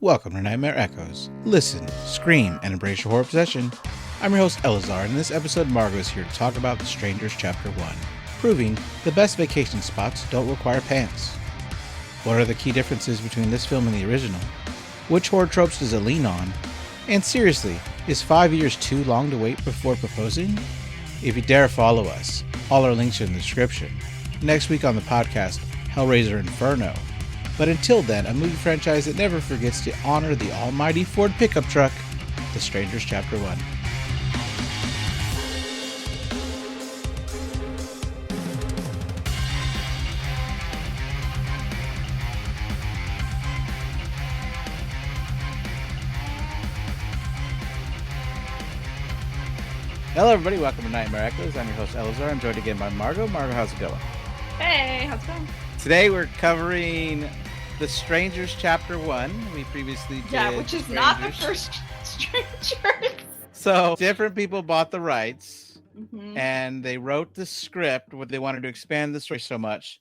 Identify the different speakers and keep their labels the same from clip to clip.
Speaker 1: Welcome to Nightmare Echoes. Listen, scream, and embrace your horror obsession. I'm your host, Elazar, and in this episode, Margot is here to talk about The Strangers Chapter 1, proving the best vacation spots don't require pants. What are the key differences between this film and the original? Which horror tropes does it lean on? And seriously, is 5 years too long to wait before proposing? If you dare follow us, all our links are in the description. Next week on the podcast, Hellraiser Inferno. But until then, a movie franchise that never forgets to honor the almighty Ford pickup truck, The Strangers Chapter 1. Hello everybody, welcome to Nightmare Echoes. I'm your host Elazar. I'm joined again by Margot. Margot, how's it going?
Speaker 2: Hey, how's it going?
Speaker 1: Today we're covering The Strangers Chapter 1. We previously did
Speaker 2: which is not the first Strangers.
Speaker 1: So different people bought the rights
Speaker 2: Mm-hmm.
Speaker 1: and they wrote the script. What they wanted to expand the story so much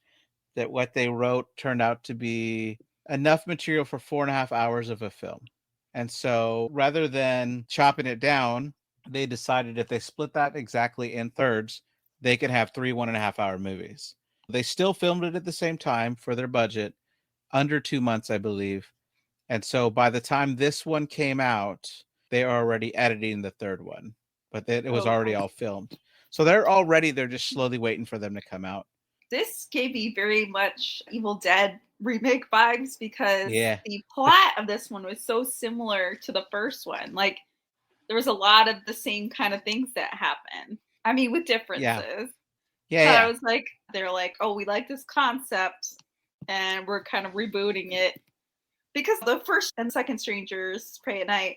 Speaker 1: that what they wrote turned out to be enough material for 4.5 hours of a film. And so rather than chopping it down, they decided if they split that exactly in thirds, they could have 3 1.5-hour movies. They still filmed it at the same time for their budget, under 2 months, I believe. And so by the time this one came out, they are already editing the third one, but it was already all filmed. So they're just slowly waiting for them to come out.
Speaker 2: This gave me very much Evil Dead remake vibes because the plot of this one was so similar to the first one. Like, there was a lot of the same kind of things that happen. I mean, with differences. I was like, they're like, oh, we like this concept and we're kind of rebooting it. Because the first and second Strangers Pray at Night,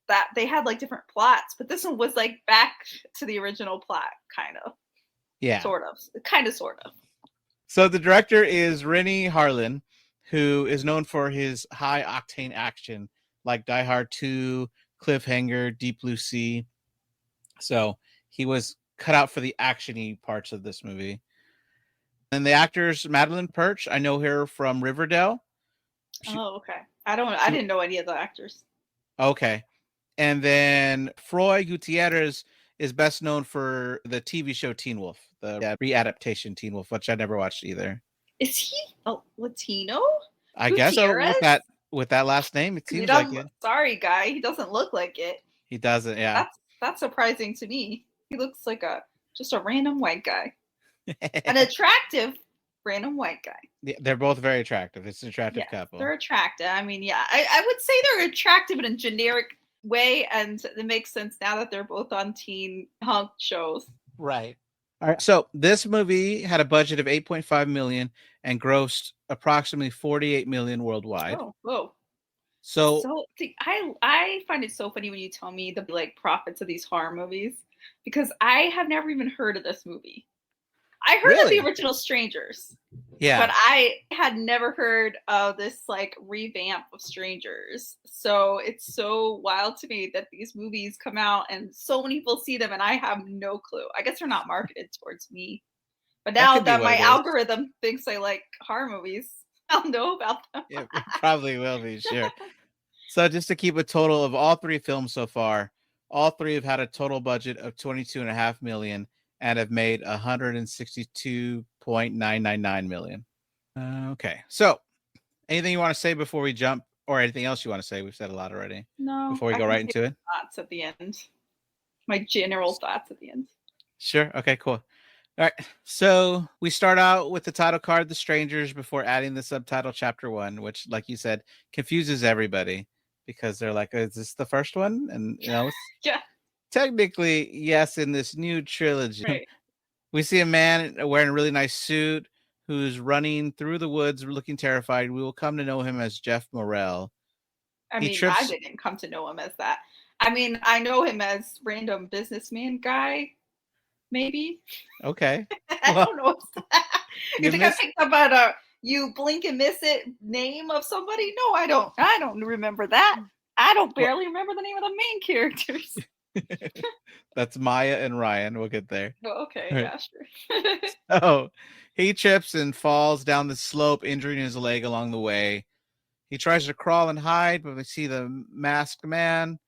Speaker 2: that they had like different plots, but this one was like back to the original plot, kind of. Sort of.
Speaker 1: So the director is Rennie Harlin, who is known for his high octane action, like Die Hard 2, Cliffhanger, Deep Blue Sea. So he was cut out for the action-y parts of this movie. And the actors, Madeline Perch, I know her from Riverdale.
Speaker 2: Okay. I didn't know any of the actors.
Speaker 1: Okay. And then Froy Gutierrez is best known for the TV show Teen Wolf, the readaptation Teen Wolf, which I never watched either.
Speaker 2: Is he a Latino?
Speaker 1: I guess so, with that last name, it seems like it. Sorry,
Speaker 2: guy. He doesn't look like it.
Speaker 1: He doesn't, yeah.
Speaker 2: That's surprising to me. He looks like just a random white guy. An attractive random white guy.
Speaker 1: Yeah, they're both very attractive. It's an attractive couple.
Speaker 2: They're attractive. I mean, I would say they're attractive in a generic way, and it makes sense now that they're both on teen hunk shows.
Speaker 1: Right. All right. So this movie had a budget of $8.5 million and grossed approximately $48 million worldwide.
Speaker 2: Oh, whoa.
Speaker 1: So
Speaker 2: I find it so funny when you tell me the like profits of these horror movies, because I have never even heard of this movie. I heard of the original Strangers.
Speaker 1: Yeah.
Speaker 2: But I had never heard of this like revamp of Strangers. So it's so wild to me that these movies come out and so many people see them and I have no clue. I guess they're not marketed towards me. But now that my algorithm thinks I like horror movies, I'll know about them.
Speaker 1: It probably will be, sure. So just to keep a total of all 3 films so far, all 3 have had a total budget of $22.5 million and have made $162.999 million. Okay. So anything you want to say before we jump, or anything else you want to say? We've said a lot already.
Speaker 2: No.
Speaker 1: Before we go right into it?
Speaker 2: Thoughts at the end. My general thoughts at the end.
Speaker 1: Sure. Okay, cool. All right. So we start out with the title card, The Strangers, before adding the subtitle Chapter 1, which, like you said, confuses everybody because they're like, is this the first one? And,
Speaker 2: yeah.
Speaker 1: Technically, yes, in this new trilogy,
Speaker 2: right.
Speaker 1: We see a man wearing a really nice suit who's running through the woods looking terrified. We will come to know him as Jeff Morrell.
Speaker 2: I didn't come to know him as that. I mean, I know him as random businessman guy, maybe.
Speaker 1: Okay.
Speaker 2: I don't know. You think I picked up on a you blink and miss it name of somebody? No, I don't. I don't remember that. I don't barely remember the name of the main characters.
Speaker 1: That's Maya and Ryan. We'll get there.
Speaker 2: Oh, okay, yeah, sure.
Speaker 1: Oh, he trips and falls down the slope, injuring his leg along the way. he tries to crawl and hide, but we see the masked man.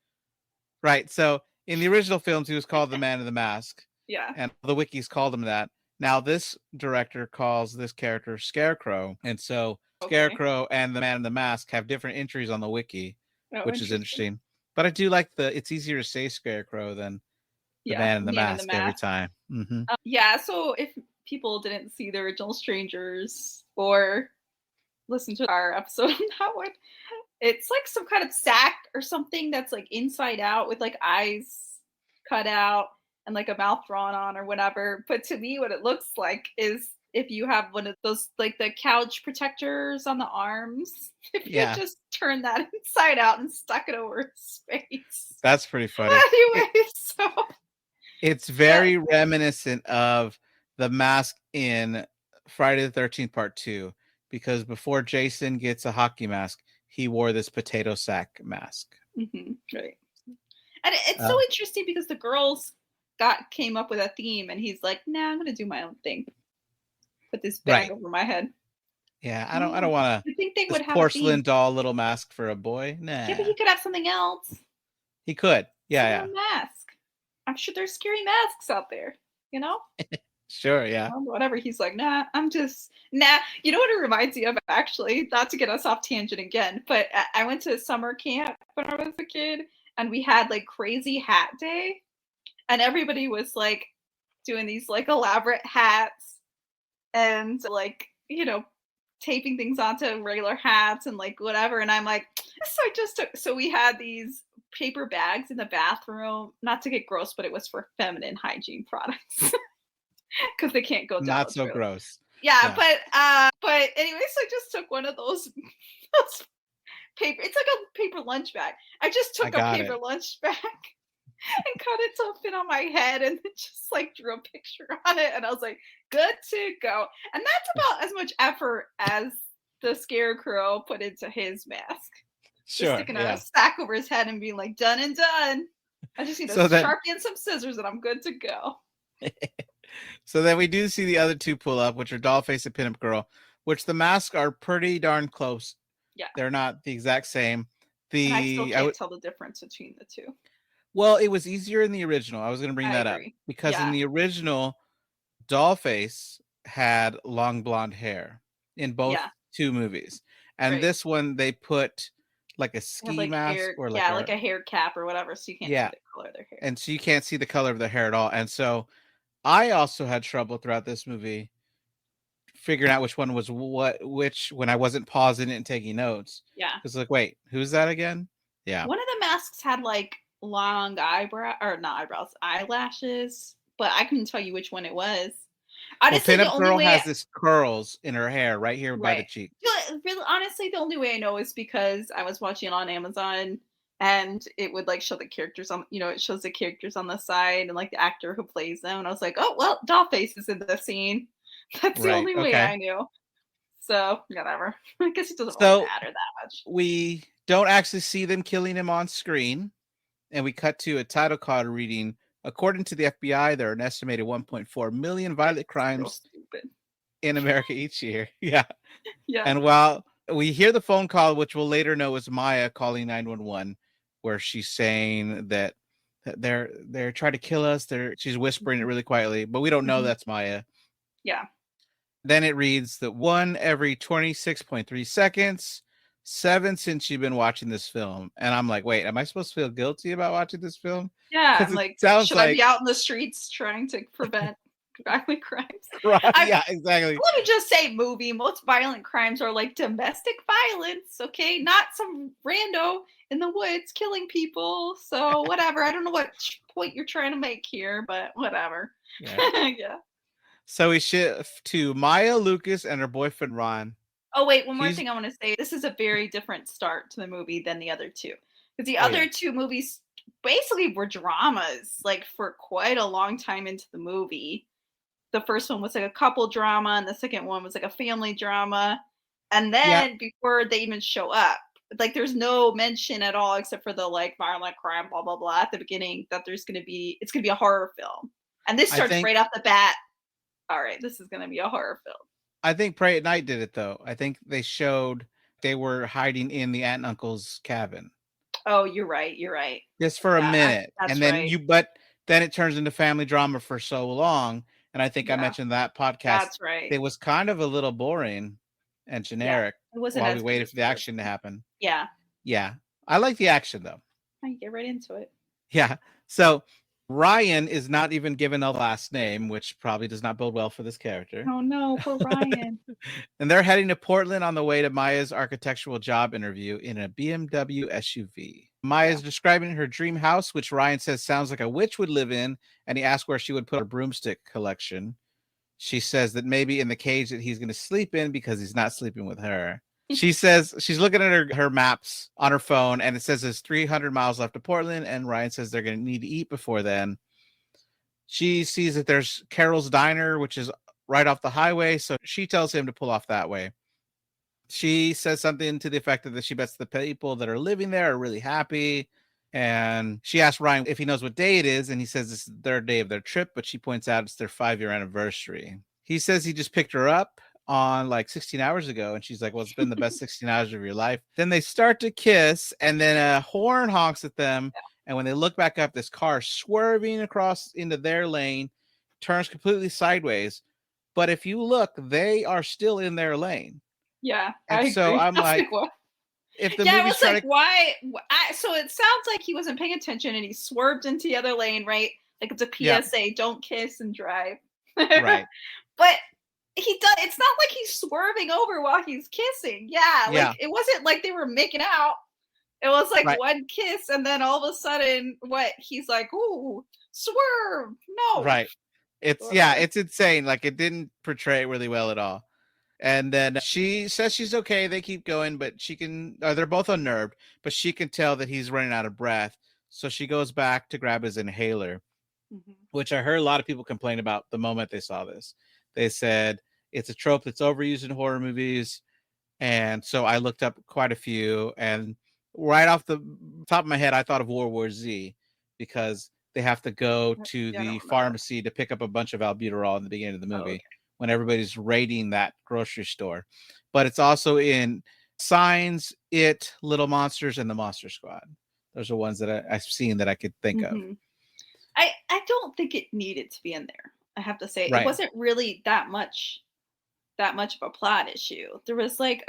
Speaker 1: Right. So in the original films, he was called the Man in the Mask.
Speaker 2: Yeah.
Speaker 1: And the wikis called him that. Now this director calls this character Scarecrow. And so Scarecrow and the Man in the Mask have different entries on the wiki, which is interesting. But I do like it's easier to say Scarecrow than the Man in the Mask every time. Mm-hmm.
Speaker 2: Yeah. So if people didn't see the original Strangers or listen to our episode on that one, it's like some kind of sack or something that's like inside out with like eyes cut out and like a mouth drawn on or whatever. But to me, what it looks like is if you have one of those like the couch protectors on the arms, if you just turn that inside out and stuck it over his face.
Speaker 1: That's pretty funny.
Speaker 2: Anyway, so
Speaker 1: it's very reminiscent of the mask in Friday the 13th Part 2, because before Jason gets a hockey mask, he wore this potato sack mask.
Speaker 2: Mm-hmm. Right. And it's so interesting because the girls came up with a theme, and he's like, "Nah, I'm gonna do my own thing. Put this bag over my head."
Speaker 1: Yeah, I don't want to.
Speaker 2: I think they would have
Speaker 1: porcelain doll little mask for a boy. Nah.
Speaker 2: Yeah, but he could have something else.
Speaker 1: He could. Yeah.
Speaker 2: Mask. I'm sure there's scary masks out there. You know.
Speaker 1: Sure. Yeah.
Speaker 2: Whatever. He's like, nah. You know what it reminds me of? Actually, not to get us off tangent again, but I went to summer camp when I was a kid, and we had like crazy hat day, and everybody was like doing these like elaborate hats and like, you know, taping things onto regular hats and like whatever. And I'm like, so we had these paper bags in the bathroom, not to get gross, but it was for feminine hygiene products because they can't go down.
Speaker 1: Not so gross.
Speaker 2: Yeah. But anyways, I just took one of those paper. It's like a paper lunch bag. I just took a paper lunch bag and cut it to fit on my head, and then just like drew a picture on it, and I was like, good to go. And that's about as much effort as the Scarecrow put into his mask.
Speaker 1: Sure.
Speaker 2: Just sticking a sack over his head and being like, done and done. I just need a Sharpie and some scissors, and I'm good to go.
Speaker 1: So then we do see the other two pull up, which are Dollface and Pinup Girl, which the masks are pretty darn close.
Speaker 2: Yeah.
Speaker 1: They're not the exact same.
Speaker 2: And I still can't tell the difference between the two.
Speaker 1: Well, it was easier in the original. I was going to bring that up because in the original, Dollface had long blonde hair in both two movies. And this one, they put like a ski mask or
Speaker 2: like a hair cap or whatever, so you can't see the color of their hair.
Speaker 1: And so you can't see the color of their hair at all. And so I also had trouble throughout this movie figuring out which one was which when I wasn't pausing it and taking notes.
Speaker 2: Yeah.
Speaker 1: It's like, wait, who's that again? Yeah.
Speaker 2: One of the masks had like long eyelashes, but I couldn't tell you which one it was.
Speaker 1: Pinup Girl has this curls in her hair right here by the cheek.
Speaker 2: Really, honestly, the only way I know is because I was watching it on Amazon, and it would like show the characters on, it shows the characters on the side and like the actor who plays them, and I was like, oh well, Dollface is in the scene. That's the only way I knew. So whatever. I guess it doesn't really matter that much.
Speaker 1: We don't actually see them killing him on screen, and we cut to a title card reading. According to the FBI, there are an estimated 1.4 million violent crimes in America each year. Yeah. And while we hear the phone call, which we'll later know is Maya calling 911, where she's saying that they're trying to kill us. She's whispering it really quietly, but we don't know that's Maya.
Speaker 2: Yeah.
Speaker 1: Then it reads that 1 every 26.3 seconds, 7 since you've been watching this film. And I'm like, wait, am I supposed to feel guilty about watching this film?
Speaker 2: Yeah, I'm like, should I be out in the streets trying to prevent violent crimes?
Speaker 1: Right, yeah, exactly.
Speaker 2: Let me just say, movie, most violent crimes are like domestic violence, okay? Not some rando in the woods killing people. So whatever. I don't know what point you're trying to make here, but whatever. Yeah.
Speaker 1: So we shift to Maya, Lucas, and her boyfriend, Ron.
Speaker 2: Oh, wait, one more thing I want to say. This is a very different start to the movie than the other two. Because the other two movies basically were dramas, like for quite a long time into the movie. The first one was like a couple drama, and the second one was like a family drama. And then before they even show up, like there's no mention at all except for the like violent crime, blah, blah, blah at the beginning that it's going to be a horror film. And this starts right off the bat. All right, this is going to be a horror film.
Speaker 1: I think Pray at Night did it, though. I think they showed they were hiding in the aunt and uncle's cabin.
Speaker 2: Oh, you're right.
Speaker 1: Just for a minute.
Speaker 2: That's
Speaker 1: And then
Speaker 2: right.
Speaker 1: but then it turns into family drama for so long. And I think I
Speaker 2: Yeah,
Speaker 1: mentioned that podcast.
Speaker 2: that's right.
Speaker 1: It was kind of a little boring and
Speaker 2: Yeah,
Speaker 1: generic
Speaker 2: it wasn't
Speaker 1: while we
Speaker 2: as good
Speaker 1: waited
Speaker 2: as
Speaker 1: for the
Speaker 2: the first
Speaker 1: action to
Speaker 2: one.
Speaker 1: happen.
Speaker 2: Yeah.
Speaker 1: Yeah. I like the action though.
Speaker 2: I get right into it.
Speaker 1: Yeah. So Ryan is not even given a last name, which probably does not bode well for this character.
Speaker 2: Oh no, poor Ryan.
Speaker 1: And they're heading to Portland on the way to Maya's architectural job interview in a BMW SUV. Maya's describing her dream house, which Ryan says sounds like a witch would live in, and he asks where she would put her broomstick collection. She says that maybe in the cage that he's going to sleep in because he's not sleeping with her. She says she's looking at her maps on her phone, and it says there's 300 miles left to Portland, and Ryan says they're going to need to eat before then. She sees that there's Carol's Diner, which is right off the highway, so she tells him to pull off that way. She says something to the effect that she bets the people that are living there are really happy. And she asks Ryan if he knows what day it is, and he says it's the third day of their trip, but she points out it's their 5-year anniversary. He says he just picked her up on like 16 hours ago, and she's like, well, it's been the best 16 hours of your life. Then they start to kiss, and then a horn honks at them, and when they look back up, this car swerving across into their lane turns completely sideways. But if you look, they are still in their lane.
Speaker 2: Yeah,
Speaker 1: and
Speaker 2: I
Speaker 1: so
Speaker 2: agree.
Speaker 1: I'm like, what? If the
Speaker 2: yeah,
Speaker 1: movie's
Speaker 2: it was like, why? So it sounds like he wasn't paying attention and he swerved into the other lane, right? Like it's a PSA, don't kiss and drive.
Speaker 1: Right.
Speaker 2: But he does. It's not like he's swerving over while he's kissing. Yeah, like it wasn't like they were making out. It was like one kiss, and then all of a sudden, he's like, "Ooh, swerve!" No,
Speaker 1: right. It's insane. Like it didn't portray it really well at all. And then she says she's okay. They keep going, but they're both unnerved, but she can tell that he's running out of breath. So she goes back to grab his inhaler, which I heard a lot of people complain about the moment they saw this. They said it's a trope that's overused in horror movies. And so I looked up quite a few, and right off the top of my head, I thought of World War Z because they have to go to the pharmacy to pick up a bunch of albuterol in the beginning of the movie when everybody's raiding that grocery store. But it's also in Signs, It, Little Monsters, and The Monster Squad. Those are ones that I've seen that I could think of.
Speaker 2: I don't think it needed to be in there. I have to say it wasn't really that much of a plot issue. There was like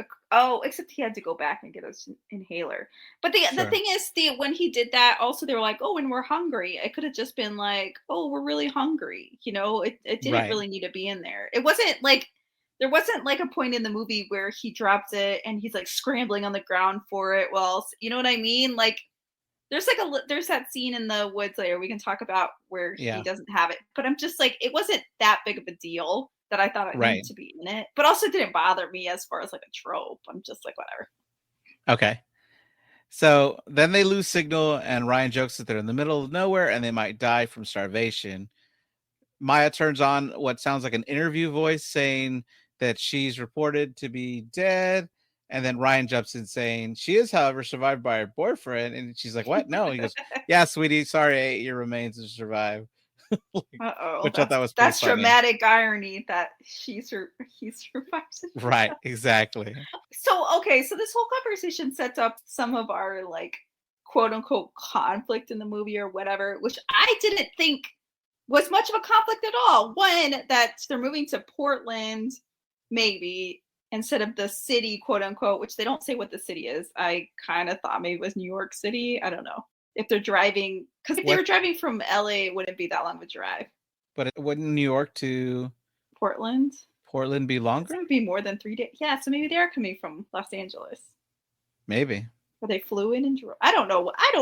Speaker 2: except he had to go back and get his inhaler. But the thing is, when he did that, also they were like, oh, and we're hungry. It could have just been like, oh, we're really hungry. You know, it didn't really need to be in there. It wasn't like there wasn't like a point in the movie where he drops it and he's like scrambling on the ground for it. Well, you know what I mean? Like there's that scene in the woods later we can talk about where he doesn't have it. But I'm just like, it wasn't that big of a deal that I thought it needed to be in it, but also didn't bother me as far as like a trope. I'm just like, whatever.
Speaker 1: Okay. So then they lose signal, and Ryan jokes that they're in the middle of nowhere and they might die from starvation. Maya turns on what sounds like an interview voice saying that she's reported to be dead. And then Ryan jumps in saying she is, however, survived by her boyfriend. And she's like, what? No. He goes, yeah, sweetie, sorry, I ate your remains to survive.
Speaker 2: Which I thought was that's funny. Dramatic irony that he survives.
Speaker 1: Right, exactly.
Speaker 2: So this whole conversation sets up some of our like quote unquote conflict in the movie or whatever, which I didn't think was much of a conflict at all. One, that they're moving to Portland, maybe instead of the city, quote unquote, which they don't say what the city is. I kind of thought maybe it was New York City. I don't know. If they're driving, because if they were driving from LA, it wouldn't be that long of a drive.
Speaker 1: But wouldn't New York to
Speaker 2: Portland
Speaker 1: be longer?
Speaker 2: It would be more than 3 days. Yeah, so maybe they're coming from Los Angeles.
Speaker 1: Maybe.
Speaker 2: Or they flew in and drove. I don't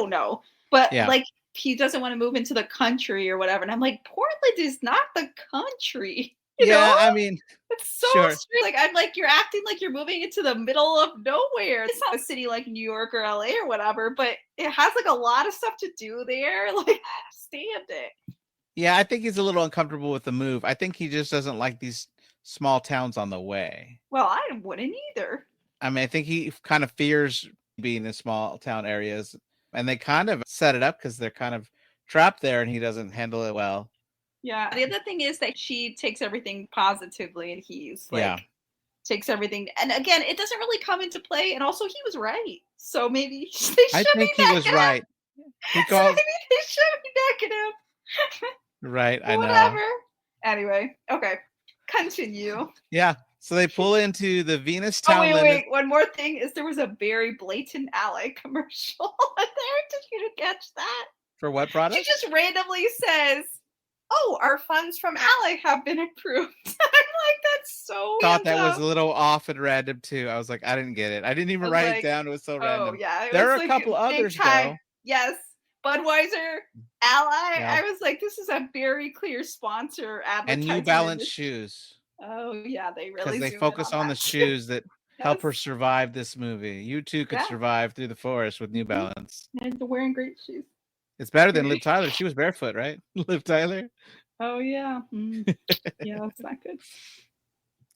Speaker 2: know. But like he doesn't want to move into the country or whatever. And I'm like, Portland is not the country. You know?
Speaker 1: I mean,
Speaker 2: it's so strange. Like I'm like, you're acting like you're moving into the middle of nowhere. It's not a city like New York or LA or whatever, but it has like a lot of stuff to do there. Like, I understand it.
Speaker 1: Yeah, I think he's a little uncomfortable with the move. I think he just doesn't like these small towns on the way.
Speaker 2: Well, I wouldn't either.
Speaker 1: I mean, I think he kind of fears being in small town areas, and they kind of set it up because they're kind of trapped there, and he doesn't handle it well.
Speaker 2: Yeah. The other thing is that she takes everything positively, and he's like takes everything. And again, it doesn't really come into play. And also, he was right. So maybe they should
Speaker 1: I
Speaker 2: be
Speaker 1: think he was
Speaker 2: negative.
Speaker 1: right. He
Speaker 2: So
Speaker 1: calls.
Speaker 2: maybe they should be negative.
Speaker 1: Right, I know.
Speaker 2: Whatever. Anyway, okay. Continue.
Speaker 1: Yeah. So they pull into the Venus town limit.
Speaker 2: Wait. One more thing is there was a very blatant Ally commercial there. Did you catch that?
Speaker 1: For what product?
Speaker 2: She just randomly says, "Oh, our funds from Ally have been approved." I'm like, that's so.
Speaker 1: Thought that was a little off and random too. I was like, I didn't get it. I didn't even write it down. It was so random.
Speaker 2: Yeah,
Speaker 1: there are a couple others though.
Speaker 2: Yes, Budweiser, Ally. Yeah. I was like, this is a very clear sponsor advertisement.
Speaker 1: And New Balance shoes.
Speaker 2: Oh yeah, they really
Speaker 1: because they focus on the shoes that help her survive this movie. You too could survive through the forest with New Balance.
Speaker 2: And wearing great shoes.
Speaker 1: It's better than Liv Tyler. She was barefoot, right? Liv Tyler.
Speaker 2: Oh yeah. Yeah, that's not good.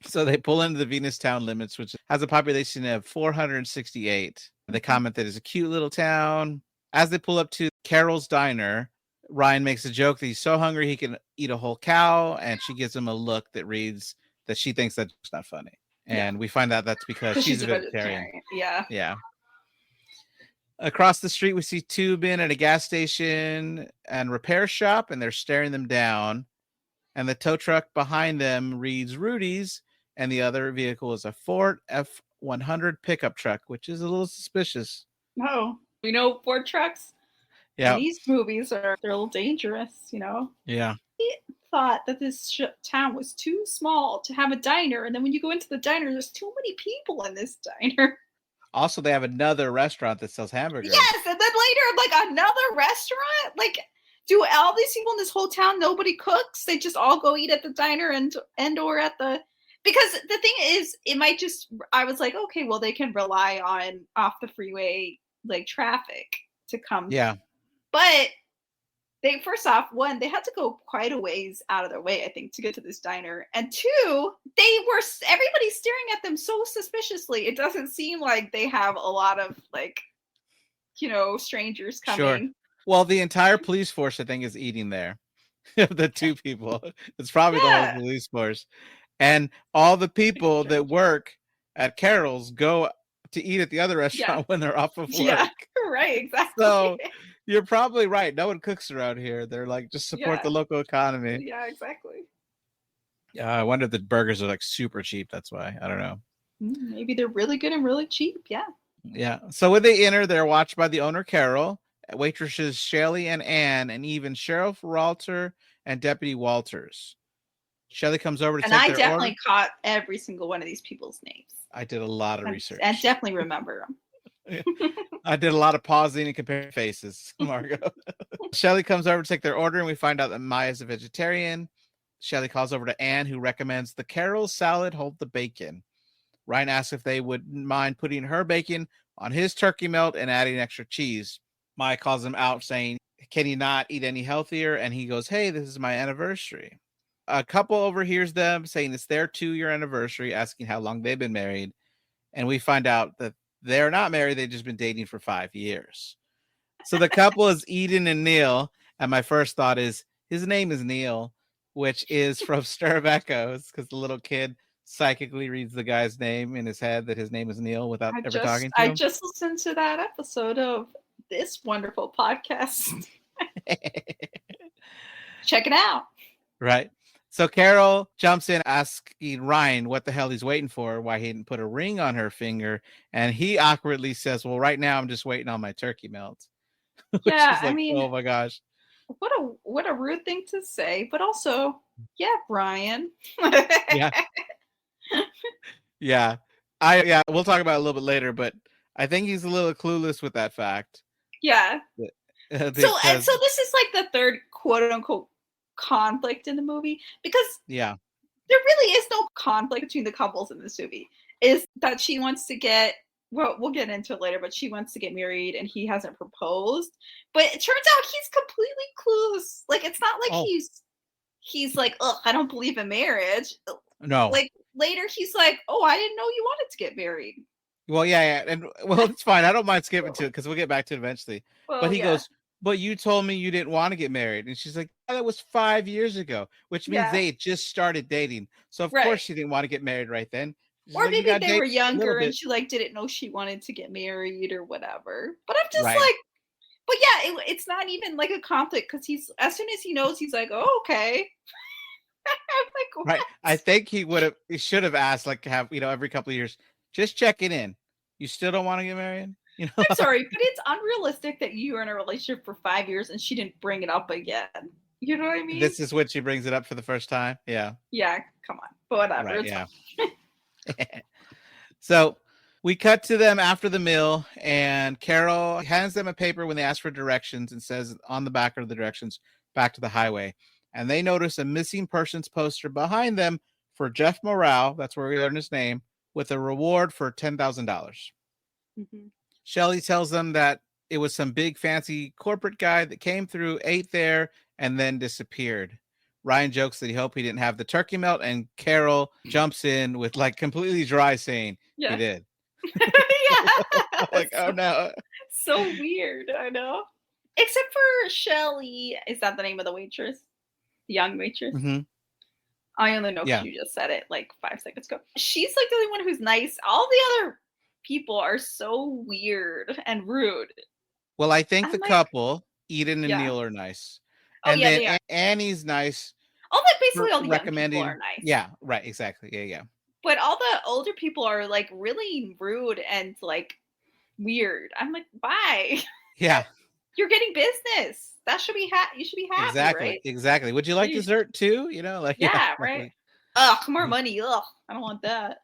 Speaker 1: So they pull into the Venus town limits, which has a population of 468. They comment that it's a cute little town. As they pull up to Carol's diner, Ryan makes a joke that he's so hungry he can eat a whole cow, and she gives him a look that reads that she thinks that's not funny. And we find out that's because she's a vegetarian. Yeah. Across the street, we see two men at a gas station and repair shop, and they're staring them down. And the tow truck behind them reads Rudy's, and the other vehicle is a Ford F-100 pickup truck, which is a little suspicious.
Speaker 2: No, we know Ford trucks. Yeah, these movies they're a little dangerous, you know.
Speaker 1: Yeah.
Speaker 2: He thought that this town was too small to have a diner, and then when you go into the diner, there's too many people in this diner.
Speaker 1: Also, they have another restaurant that sells hamburgers.
Speaker 2: Yes, and then later, like another restaurant. Like, do all these people in this whole town nobody cooks? They just all go eat at the diner and or at the. Because the thing is, it might just. I was like, okay, well, they can rely on off the freeway like traffic to come.
Speaker 1: Yeah.
Speaker 2: But they first off, one, they had to go quite a ways out of their way, I think, to get to this diner. And two, everybody's staring at them so suspiciously. It doesn't seem like they have a lot of like, you know, strangers coming. Sure.
Speaker 1: Well, the entire police force, I think, is eating there. The two people. It's probably the whole police force. And all the people that work at Carol's go to eat at the other restaurant when they're off of work.
Speaker 2: Yeah, right, exactly.
Speaker 1: So you're probably right. No one cooks around here. They're like, just support the local economy.
Speaker 2: Yeah, exactly.
Speaker 1: I wonder if the burgers are like super cheap. That's why. I don't know.
Speaker 2: Maybe they're really good and really cheap. Yeah.
Speaker 1: Yeah. So when they enter, they're watched by the owner, Carol, waitresses Shelley and Anne, and even Sheriff Walter and Deputy Walters. Shelley comes over to take their order.
Speaker 2: And I definitely caught every single one of these people's names.
Speaker 1: I did a lot of research.
Speaker 2: And definitely remember them.
Speaker 1: I did a lot of pausing and comparing faces, Margot. Shelley comes over to take their order, and we find out that Maya's a vegetarian. Shelley calls over to Anne, who recommends the Carol salad hold the bacon. Ryan asks if they wouldn't mind putting her bacon on his turkey melt and adding extra cheese. Maya calls him out, saying, can he not eat any healthier? And he goes, hey, this is my anniversary. A couple overhears them saying it's their 2-year anniversary, asking how long they've been married. And we find out that they're not married. They've just been dating for 5 years. So the couple is Eden and Neil. And my first thought is his name is Neil, which is from Stir of Echoes, because the little kid psychically reads the guy's name in his head that his name is Neil without ever talking to him.
Speaker 2: I just listened to that episode of this wonderful podcast. Check it out.
Speaker 1: Right. So Carol jumps in asking Ryan what the hell he's waiting for, why he didn't put a ring on her finger. And he awkwardly says, well, right now I'm just waiting on my turkey melt.
Speaker 2: Yeah, I mean,
Speaker 1: oh my gosh.
Speaker 2: What a rude thing to say, but also, yeah, Brian.
Speaker 1: Yeah. Yeah. We'll talk about it a little bit later, but I think he's a little clueless with that fact.
Speaker 2: Yeah. So this is like the third quote unquote conflict in the movie, because there really is no conflict between the couples in this movie. Is that she wants to get, well, we'll get into it later, but she wants to get married and he hasn't proposed. But it turns out he's completely clueless. Like, it's not like he's like, ugh, I don't believe in marriage.
Speaker 1: No.
Speaker 2: Like later he's like, oh, I didn't know you wanted to get married.
Speaker 1: Well, yeah. And well, it's fine. I don't mind skipping to it because we'll get back to it eventually. Well, but he goes, but you told me you didn't want to get married. And she's like, that was 5 years ago, which means they just started dating. So of course she didn't want to get married right then. She's
Speaker 2: Or
Speaker 1: like, you
Speaker 2: maybe
Speaker 1: got
Speaker 2: they
Speaker 1: dated
Speaker 2: were
Speaker 1: a little
Speaker 2: younger and
Speaker 1: bit.
Speaker 2: she like didn't know she wanted to get married or whatever. But I'm just
Speaker 1: Right.
Speaker 2: like, but yeah, it's not even like a conflict because he's as soon as he knows, he's like, oh, okay. I'm like,
Speaker 1: Right.
Speaker 2: what?
Speaker 1: I think he should have asked, like, have, every couple of years, just checking in. You still don't want to get married?
Speaker 2: I'm sorry, but it's unrealistic that you were in a relationship for 5 years and she didn't bring it up again. You know what I mean?
Speaker 1: This is when she brings it up for the first time. Yeah.
Speaker 2: Yeah, come on. But whatever,
Speaker 1: Right.
Speaker 2: it's
Speaker 1: Yeah.
Speaker 2: fine.
Speaker 1: So we cut to them after the meal, and Carol hands them a paper when they ask for directions and says on the back of the directions, back to the highway. And they notice a missing persons poster behind them for Jeff Morale. That's where we learn his name, with a reward for $10,000.
Speaker 2: Mm-hmm.
Speaker 1: Shelly tells them that it was some big fancy corporate guy that came through, ate there, and then disappeared. Ryan jokes that he hoped he didn't have the turkey melt, and Carol jumps in with like completely dry saying he
Speaker 2: Yeah.
Speaker 1: did.
Speaker 2: Yeah.
Speaker 1: Like, oh no.
Speaker 2: So weird, I know. Except for Shelly. Is that the name of the waitress? The young waitress?
Speaker 1: Mm-hmm.
Speaker 2: I only know because
Speaker 1: Yeah.
Speaker 2: you just said it like 5 seconds ago. She's like the only one who's nice. All the other people are so weird and rude.
Speaker 1: Well, I think the
Speaker 2: I'm like,
Speaker 1: couple, Eden and
Speaker 2: yeah.
Speaker 1: Neil, are nice.
Speaker 2: Oh,
Speaker 1: And
Speaker 2: yeah,
Speaker 1: then
Speaker 2: they are.
Speaker 1: Annie's nice
Speaker 2: Basically
Speaker 1: for
Speaker 2: all the young people are
Speaker 1: recommending.
Speaker 2: nice.
Speaker 1: Yeah, right. Exactly. Yeah, yeah.
Speaker 2: But all the older people are like really rude and like weird. I'm like, why?
Speaker 1: Yeah.
Speaker 2: You're getting business. That should be you should be happy,
Speaker 1: Exactly.
Speaker 2: right?
Speaker 1: Exactly. Would you like
Speaker 2: Jeez.
Speaker 1: dessert too? Like, yeah.
Speaker 2: Yeah, right.
Speaker 1: Like,
Speaker 2: Ugh, more money. Ugh, I don't want that.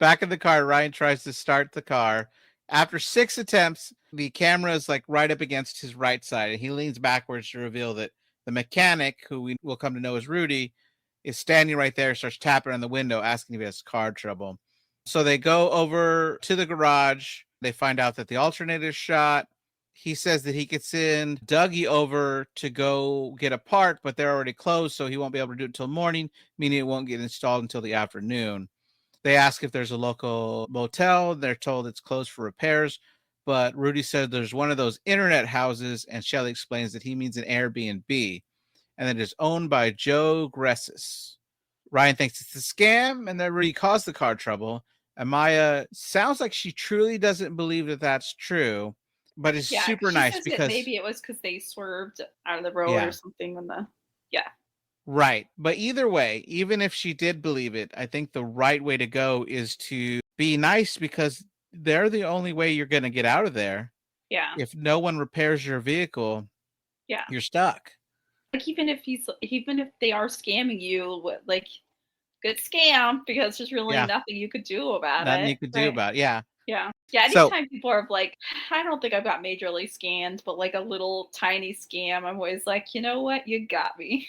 Speaker 1: back in the car, Ryan tries to start the car. After 6 attempts, the camera is like right up against his right side, and he leans backwards to reveal that the mechanic, who we will come to know as Rudy, is standing right there, starts tapping on the window, asking if he has car trouble. So they go over to the garage. They find out that the alternator's shot. He says that he could send Dougie over to go get a part, but they're already closed, so he won't be able to do it until morning, meaning it won't get installed until the afternoon. They ask if there's a local motel. They're told it's closed for repairs, but Rudy said there's one of those internet houses, and Shelly explains that he means an Airbnb, and that it is owned by Joe Gressis. Ryan thinks it's a scam, and that Rudy caused the car trouble. Amaya sounds like she truly doesn't believe that that's true, but it's super
Speaker 2: She
Speaker 1: nice
Speaker 2: says that
Speaker 1: because,
Speaker 2: maybe it was because they swerved out of the road or
Speaker 1: yeah,
Speaker 2: something when the
Speaker 1: right. But either way, even if she did believe it, I think the right way to go is to be nice because they're the only way you're going to get out of there.
Speaker 2: yeah.
Speaker 1: If no one repairs your vehicle, you're stuck.
Speaker 2: Like even if they are scamming you, like good scam because there's really nothing you could do about
Speaker 1: Nothing
Speaker 2: it.
Speaker 1: you could do about it. Yeah.
Speaker 2: Yeah.
Speaker 1: So,
Speaker 2: Anytime people are like, I don't think I've got majorly scammed, but like a little tiny scam, I'm always like, you know what? You got me.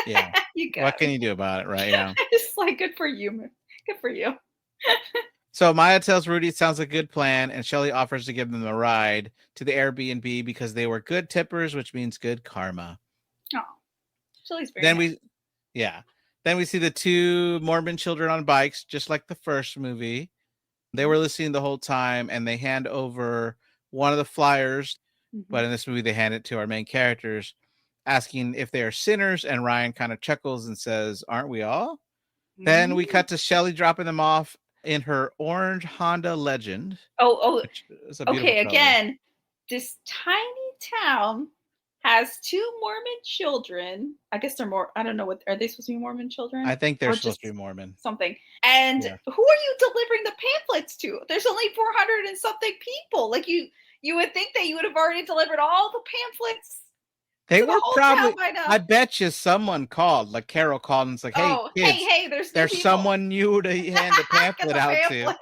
Speaker 1: yeah.
Speaker 2: You got
Speaker 1: What can
Speaker 2: me.
Speaker 1: you do about it? Right. Yeah.
Speaker 2: It's like, good for you. Good for you.
Speaker 1: So Maya tells Rudy it sounds like a good plan, and Shelly offers to give them a ride to the Airbnb because they were good tippers, which means good karma.
Speaker 2: Oh, Shelly's very nice.
Speaker 1: Then we see the two Mormon children on bikes, just like the first movie. They were listening the whole time, and they hand over one of the flyers, but in this movie, they hand it to our main characters, asking if they are sinners, and Ryan kind of chuckles and says, "Aren't we all?" Then we cut to Shelly dropping them off in her orange Honda Legend. Which is a beautiful
Speaker 2: okay.
Speaker 1: color.
Speaker 2: Again, this tiny town has two Mormon children. I guess they're more. I don't know what are they supposed to be Mormon children?
Speaker 1: I think they're supposed to be Mormon.
Speaker 2: Something. And who are you delivering the pamphlets to? There's only 400 and something people. Like you would think that you would have already delivered all the pamphlets.
Speaker 1: They were probably. I bet you someone called, like Carol called, and it's like, "Hey, kids,
Speaker 2: hey, there's
Speaker 1: someone new to hand the pamphlet out to."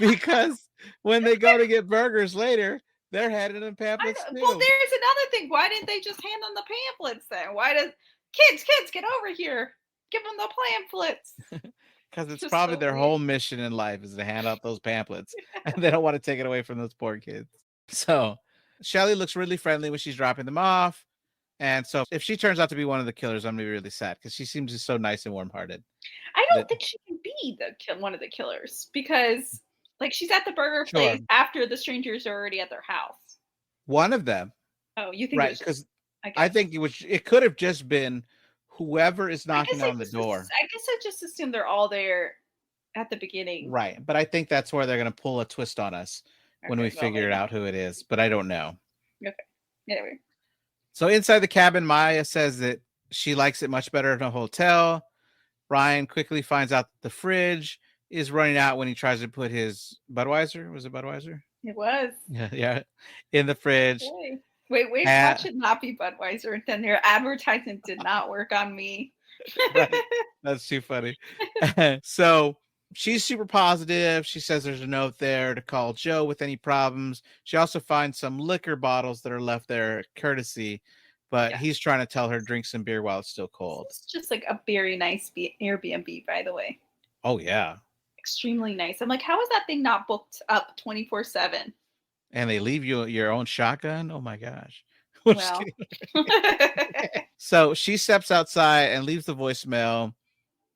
Speaker 1: Because when they go to get burgers later, they're handing them pamphlets too.
Speaker 2: Well, there's another thing. Why didn't they just hand them the pamphlets then? Why does kids get over here? Give them the pamphlets.
Speaker 1: Because it's probably their whole mission in life is to hand out those pamphlets, and they don't want to take it away from those poor kids. So Shelly looks really friendly when she's dropping them off. And so if she turns out to be one of the killers, I'm going to be really sad because she seems just so nice and warm-hearted.
Speaker 2: I don't think she can be one of the killers because like she's at the burger place after the strangers are already at their house.
Speaker 1: One of them.
Speaker 2: Oh, you think
Speaker 1: right? Because I think it could have just been whoever is knocking on the door.
Speaker 2: I guess I just assume they're all there at the beginning.
Speaker 1: Right. But I think that's where they're going to pull a twist on us when we figure out who it is. But I don't know.
Speaker 2: Okay. Anyway.
Speaker 1: So inside the cabin, Maya says that she likes it much better in a hotel. Ryan quickly finds out that the fridge is running out when he tries to put his Budweiser. Was it Budweiser?
Speaker 2: It was.
Speaker 1: Yeah. In the fridge.
Speaker 2: Okay. Wait. How should not be Budweiser? Then their advertisement did not work on me.
Speaker 1: Right. That's too funny. So she's super positive. She says there's a note there to call Joe with any problems. She also finds some liquor bottles that are left there courtesy, but he's trying to tell her drink some beer while it's still cold.
Speaker 2: It's just like a very nice Airbnb, by the way.
Speaker 1: Oh, yeah.
Speaker 2: Extremely nice. I'm like, how is that thing not booked up 24/7?
Speaker 1: And they leave you your own shotgun? Oh, my gosh.
Speaker 2: Well.
Speaker 1: So she steps outside and leaves the voicemail,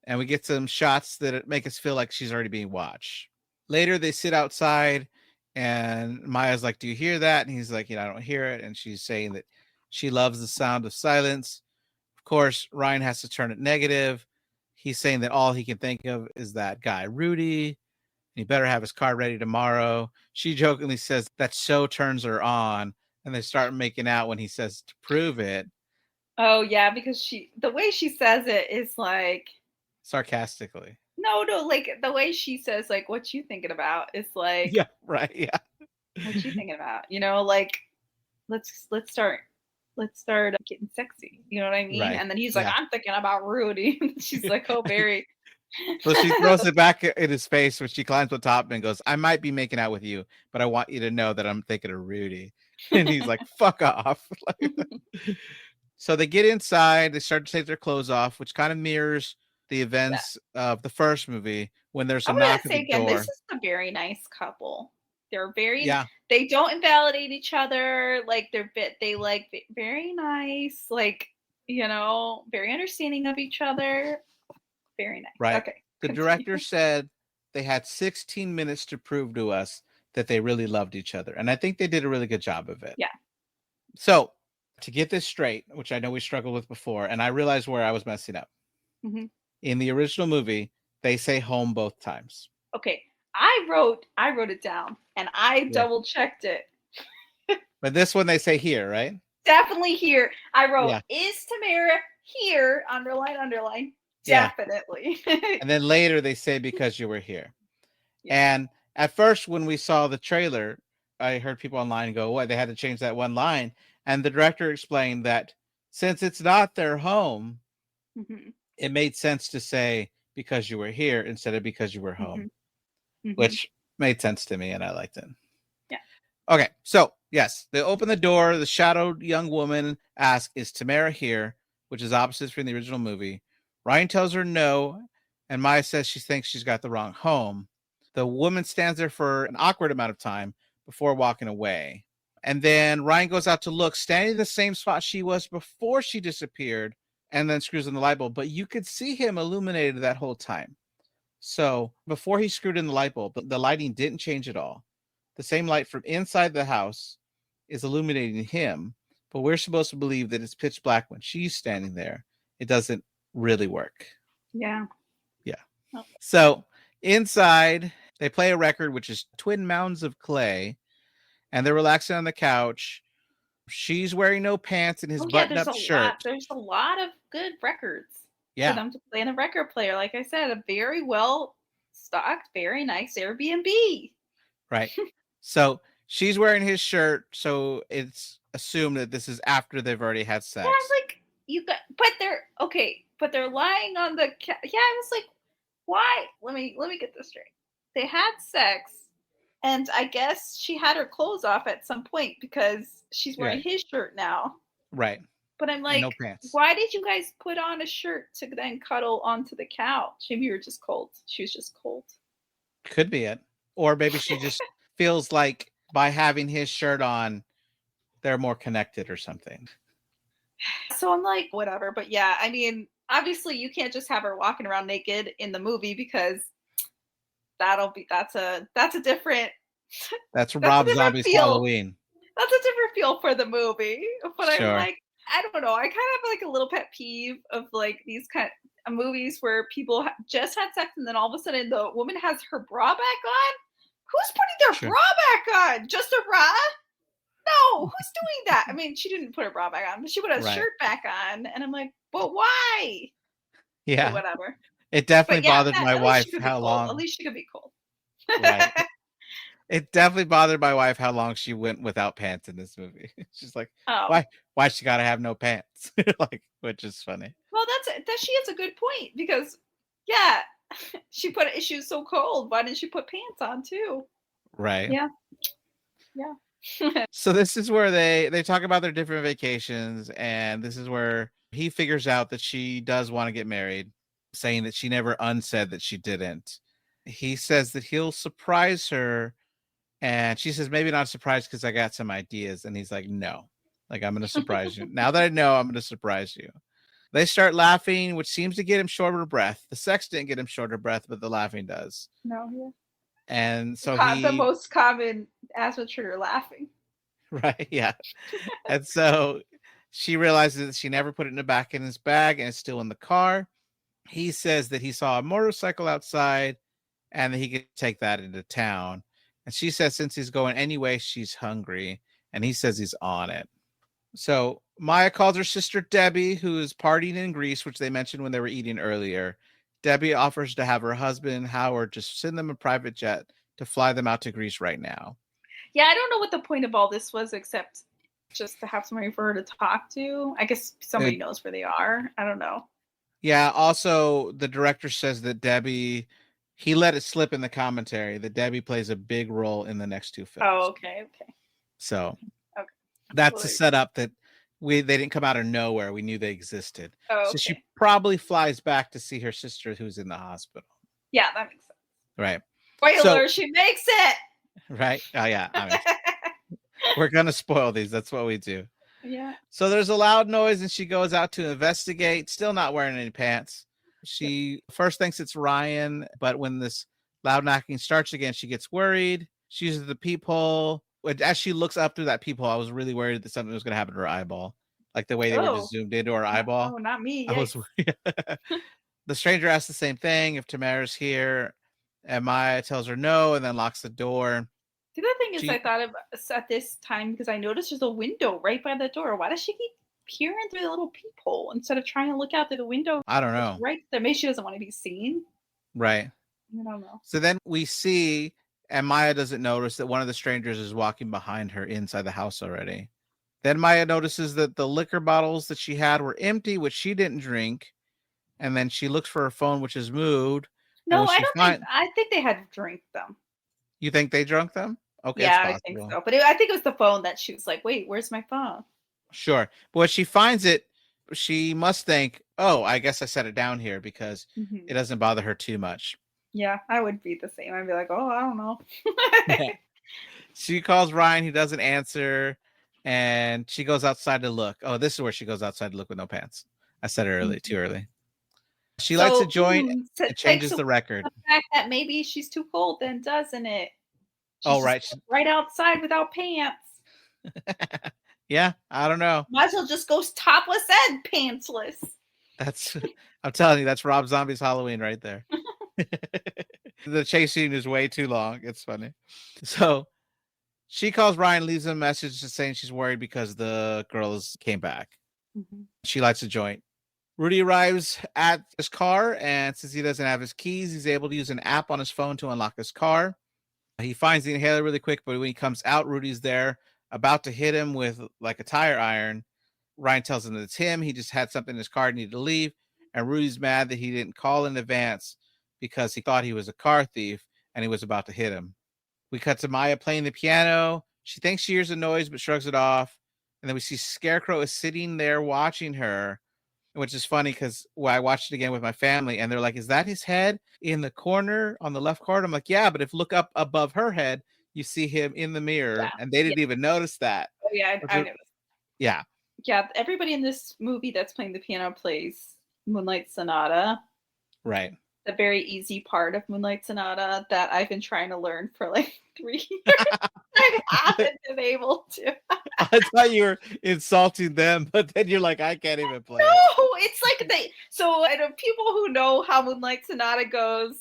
Speaker 1: and we get some shots that make us feel like she's already being watched. Later, they sit outside, and Maya's like, do you hear that? And he's like, I don't hear it. And she's saying that she loves the sound of silence. Of course, Ryan has to turn it negative. He's saying that all he can think of is that guy, Rudy. He better have his car ready tomorrow. She jokingly says that show turns her on, and they start making out when he says to prove it.
Speaker 2: Oh, yeah, because the way she says it is like...
Speaker 1: sarcastically.
Speaker 2: No, like the way she says, like, what you thinking about is like...
Speaker 1: Yeah, right, yeah.
Speaker 2: What you thinking about? Like, let's start getting sexy. You know what I mean? Right. And then he's like, I'm thinking about Rudy. She's like, oh, Barry.
Speaker 1: So she throws it back in his face when she climbs on top and goes, I might be making out with you, but I want you to know that I'm thinking of Rudy. And he's like, fuck off. So they get inside, they start to take their clothes off, which kind of mirrors the events of the first movie when there's a knock at the door.
Speaker 2: This is a very nice couple. They're very, they don't invalidate each other. Like they like very nice, like, very understanding of each other. Very nice.
Speaker 1: Right.
Speaker 2: Okay.
Speaker 1: The director said they had 16 minutes to prove to us that they really loved each other. And I think they did a really good job of it.
Speaker 2: Yeah.
Speaker 1: So to get this straight, which I know we struggled with before, and I realized where I was messing up.
Speaker 2: Mm-hmm.
Speaker 1: In the original movie, they say home both times.
Speaker 2: Okay. I wrote it down and I double checked it.
Speaker 1: But this one they say here, right?
Speaker 2: Definitely here. I wrote, is Tamara here? Underline. Definitely.
Speaker 1: And then later they say because you were here. Yeah. And at first when we saw the trailer, I heard people online go, what? They had to change that one line. And the director explained that since it's not their home, it made sense to say because you were here instead of because you were home, which made sense to me and I liked it.
Speaker 2: Yeah.
Speaker 1: Okay. So yes, they open the door. The shadowed young woman asks, is Tamara here? Which is opposite from the original movie. Ryan tells her no, and Maya says she thinks she's got the wrong home. The woman stands there for an awkward amount of time before walking away. And then Ryan goes out to look, standing in the same spot she was before she disappeared, and then screws in the light bulb. But you could see him illuminated that whole time. So before he screwed in the light bulb, the lighting didn't change at all. The same light from inside the house is illuminating him, but we're supposed to believe that it's pitch black when she's standing there. It doesn't really work.
Speaker 2: Yeah.
Speaker 1: Oh. So inside, they play a record, which is Twin Mounds of Clay, and they're relaxing on the couch. She's wearing no pants and his button-up shirt.
Speaker 2: There's a lot of good records for them to play in a record player. Like I said, a very well stocked, very nice Airbnb.
Speaker 1: Right. So she's wearing his shirt, so it's assumed that this is after they've already had sex.
Speaker 2: Yeah, I was like, but they're lying on the I was like, why? Let me get this straight. They had sex, and I guess she had her clothes off at some point because she's wearing his shirt now.
Speaker 1: Right.
Speaker 2: But I'm like, no pants. Why did you guys put on a shirt to then cuddle onto the couch? Maybe you were just cold. She was just cold.
Speaker 1: Could be it. Or maybe she just feels like by having his shirt on, they're more connected or something.
Speaker 2: So I'm like, whatever. But yeah, I mean, obviously you can't just have her walking around naked in the movie because that's a different.
Speaker 1: That's Rob Zombie's Halloween.
Speaker 2: That's a different feel for the movie. But I'm like, I don't know. I kind of have like a little pet peeve of like these movies where people just had sex and then all of a sudden the woman has her bra back on. Who's putting their bra back on? Just a bra? No, who's doing that? I mean, she didn't put her bra back on, but she put a shirt back on. And I'm like, but why?
Speaker 1: Yeah.
Speaker 2: But whatever.
Speaker 1: It definitely bothered my wife how long.
Speaker 2: At least she could be cold.
Speaker 1: Right. It definitely bothered my wife how long she went without pants in this movie. She's like, why she gotta have no pants? Like, which is funny.
Speaker 2: Well, she has a good point because, yeah, she was so cold. Why didn't she put pants on too?
Speaker 1: Right.
Speaker 2: Yeah.
Speaker 1: So this is where they talk about their different vacations, and this is where he figures out that she does want to get married, saying that she never unsaid that she didn't. He says that he'll surprise her, and she says, maybe not surprised because I got some ideas. And he's like, no, like, I'm going to surprise you. Now that I know, I'm going to surprise you. They start laughing, which seems to get him shorter of breath. The sex didn't get him shorter of breath, but the laughing does.
Speaker 2: No, yeah.
Speaker 1: And so
Speaker 2: the most common asthma trigger, laughing.
Speaker 1: Right, yeah. And so she realizes that she never put it back in his bag and it's still in the car. He says that he saw a motorcycle outside and that he could take that into town. And she says since he's going anyway, she's hungry. And he says he's on it. So Maya calls her sister Debbie, who is partying in Greece, which they mentioned when they were eating earlier. Debbie offers to have her husband, Howard, just send them a private jet to fly them out to Greece right now.
Speaker 2: Yeah, I don't know what the point of all this was, except just to have somebody for her to talk to. I guess somebody knows where they are. I don't know.
Speaker 1: Yeah, also, the director says that Debbie, he let it slip in the commentary that Debbie plays a big role in the next two films.
Speaker 2: Oh, okay.
Speaker 1: So that's a setup that they didn't come out of nowhere. We knew they existed.
Speaker 2: Oh, okay.
Speaker 1: So she probably flies back to see her sister who's in the hospital.
Speaker 2: Yeah, that makes sense.
Speaker 1: Right.
Speaker 2: Spoiler, she makes it.
Speaker 1: Right. Oh, yeah. I mean, we're going to spoil these. That's what we do.
Speaker 2: Yeah.
Speaker 1: So there's a loud noise and she goes out to investigate, still not wearing any pants. She first thinks it's Ryan, but when this loud knocking starts again, she gets worried. She uses the peephole. As she looks up through that peephole, I was really worried that something was going to happen to her eyeball. Like the way they were just zoomed into her eyeball.
Speaker 2: Oh, not me.
Speaker 1: I was The stranger asks the same thing if Tamara's here, and Maya tells her no and then locks the door.
Speaker 2: The other thing is, I thought of at this time, because I noticed there's a window right by the door. Why does she keep peering through the little peephole instead of trying to look out through the window?
Speaker 1: I don't know.
Speaker 2: Right there. Maybe she doesn't want to be seen.
Speaker 1: Right.
Speaker 2: I don't know.
Speaker 1: So then we see, and Maya doesn't notice that one of the strangers is walking behind her inside the house already. Then Maya notices that the liquor bottles that she had were empty, which she didn't drink. And then she looks for her phone, which is moved.
Speaker 2: No, I think they had drank them.
Speaker 1: You think they drank them? Okay.
Speaker 2: Yeah, I think so. But I think it was the phone that she was like, wait, where's my phone?
Speaker 1: Sure. But when she finds it, she must think, oh, I guess I set it down here because it doesn't bother her too much.
Speaker 2: Yeah, I would be the same. I'd be like, oh, I don't know.
Speaker 1: Yeah. She calls Ryan. He doesn't answer. And she goes outside to look. Oh, this is where she goes outside to look with no pants. I said it early, too early. She lights a joint and changes the record.
Speaker 2: The fact that maybe she's too cold then, doesn't it?
Speaker 1: She's right.
Speaker 2: Right outside without pants.
Speaker 1: Yeah, I don't know.
Speaker 2: Might as well just go topless and pantsless.
Speaker 1: I'm telling you, that's Rob Zombie's Halloween right there. The chase scene is way too long. It's funny. So she calls Ryan, leaves him a message just saying she's worried because the girls came back. She lights a joint. Rudy arrives at his car, and since he doesn't have his keys, he's able to use an app on his phone to unlock his car. He finds the inhaler really quick, but when he comes out, Rudy's there, about to hit him with like a tire iron. Ryan tells him that it's him. He just had something in his car, needed to leave. And Rudy's mad that he didn't call in advance because he thought he was a car thief and he was about to hit him. We cut to Maya playing the piano. She thinks she hears a noise, but shrugs it off. And then we see Scarecrow is sitting there watching her, which is funny because I watched it again with my family and they're like, is that his head in the corner on the left corner? I'm like, yeah, but if look up above her head, you see him in the mirror and they didn't even notice that.
Speaker 2: Oh, yeah, I noticed.
Speaker 1: Yeah.
Speaker 2: Yeah, everybody in this movie that's playing the piano plays Moonlight Sonata.
Speaker 1: Right.
Speaker 2: The very easy part of Moonlight Sonata that I've been trying to learn for like 3 years. I haven't been able to.
Speaker 1: I thought you were insulting them, but then you're like, I can't even play.
Speaker 2: No, it's like so I know people who know how Moonlight Sonata goes.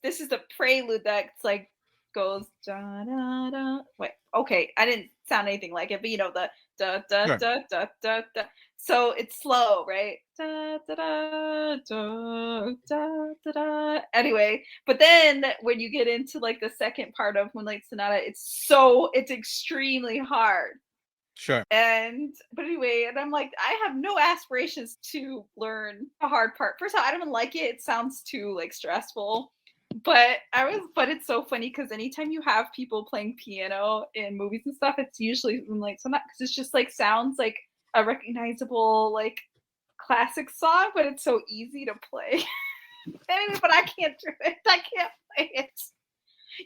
Speaker 2: This is the prelude that's like goes da da da. Wait, okay, I didn't sound anything like it, but you know the da da
Speaker 1: Sure.
Speaker 2: da da da da. So it's slow, right? Da da da da da da da. Anyway, but then when you get into like the second part of Moonlight Sonata, it's extremely hard.
Speaker 1: Sure.
Speaker 2: But anyway, and I'm like, I have no aspirations to learn a hard part. First of all, I don't even like it. It sounds too like stressful. But it's so funny because anytime you have people playing piano in movies and stuff, it's usually like so not because it's just like sounds like a recognizable like classic song, but it's so easy to play. Anyway, but I can't do it. I can't play it.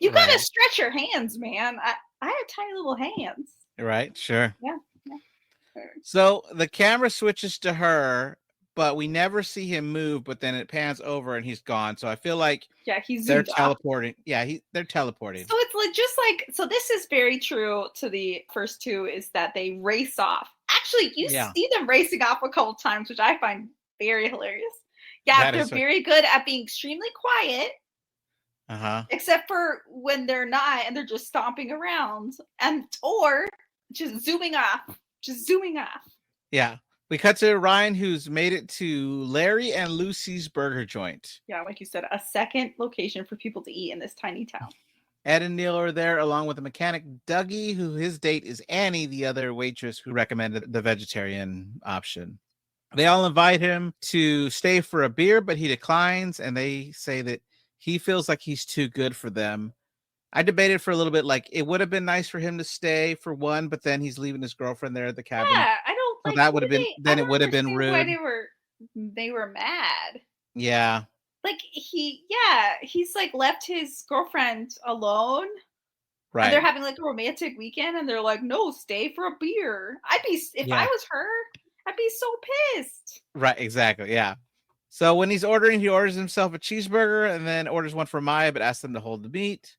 Speaker 2: You gotta stretch your hands, man. I have tiny little hands.
Speaker 1: Right, sure.
Speaker 2: Yeah.
Speaker 1: So the camera switches to her, but we never see him move, but then it pans over and he's gone. So I feel like they're teleporting. Off. Yeah, they're teleporting.
Speaker 2: So it's like just like so this is very true to the first two is that they race off. Actually, you see them racing off a couple times, which I find very hilarious. Yeah, they're very good at being extremely quiet. Except for when they're not and they're just stomping around or just zooming off. Yeah.
Speaker 1: We cut to Ryan, who's made it to Larry and Lucy's burger joint.
Speaker 2: Yeah, like you said, a second location for people to eat in this tiny town.
Speaker 1: Ed and Neil are there along with the mechanic Dougie, who his date is Annie, the other waitress who recommended the vegetarian option. They all invite him to stay for a beer, but he declines, and they say that he feels like he's too good for them. I debated for a little bit, like it would have been nice for him to stay for one, but then he's leaving his girlfrind there at the cabin.
Speaker 2: Yeah, I don't
Speaker 1: like. So that would have been. Then it would have been rude.
Speaker 2: Why they were mad?
Speaker 1: Yeah.
Speaker 2: Like he's like left his girlfriend alone.
Speaker 1: Right.
Speaker 2: And they're having like a romantic weekend, and they're like, "No, stay for a beer." I was her, I'd be so pissed.
Speaker 1: Right. Exactly. Yeah. So when he's ordering, he orders himself a cheeseburger and then orders one for Maya, but asks them to hold the meat.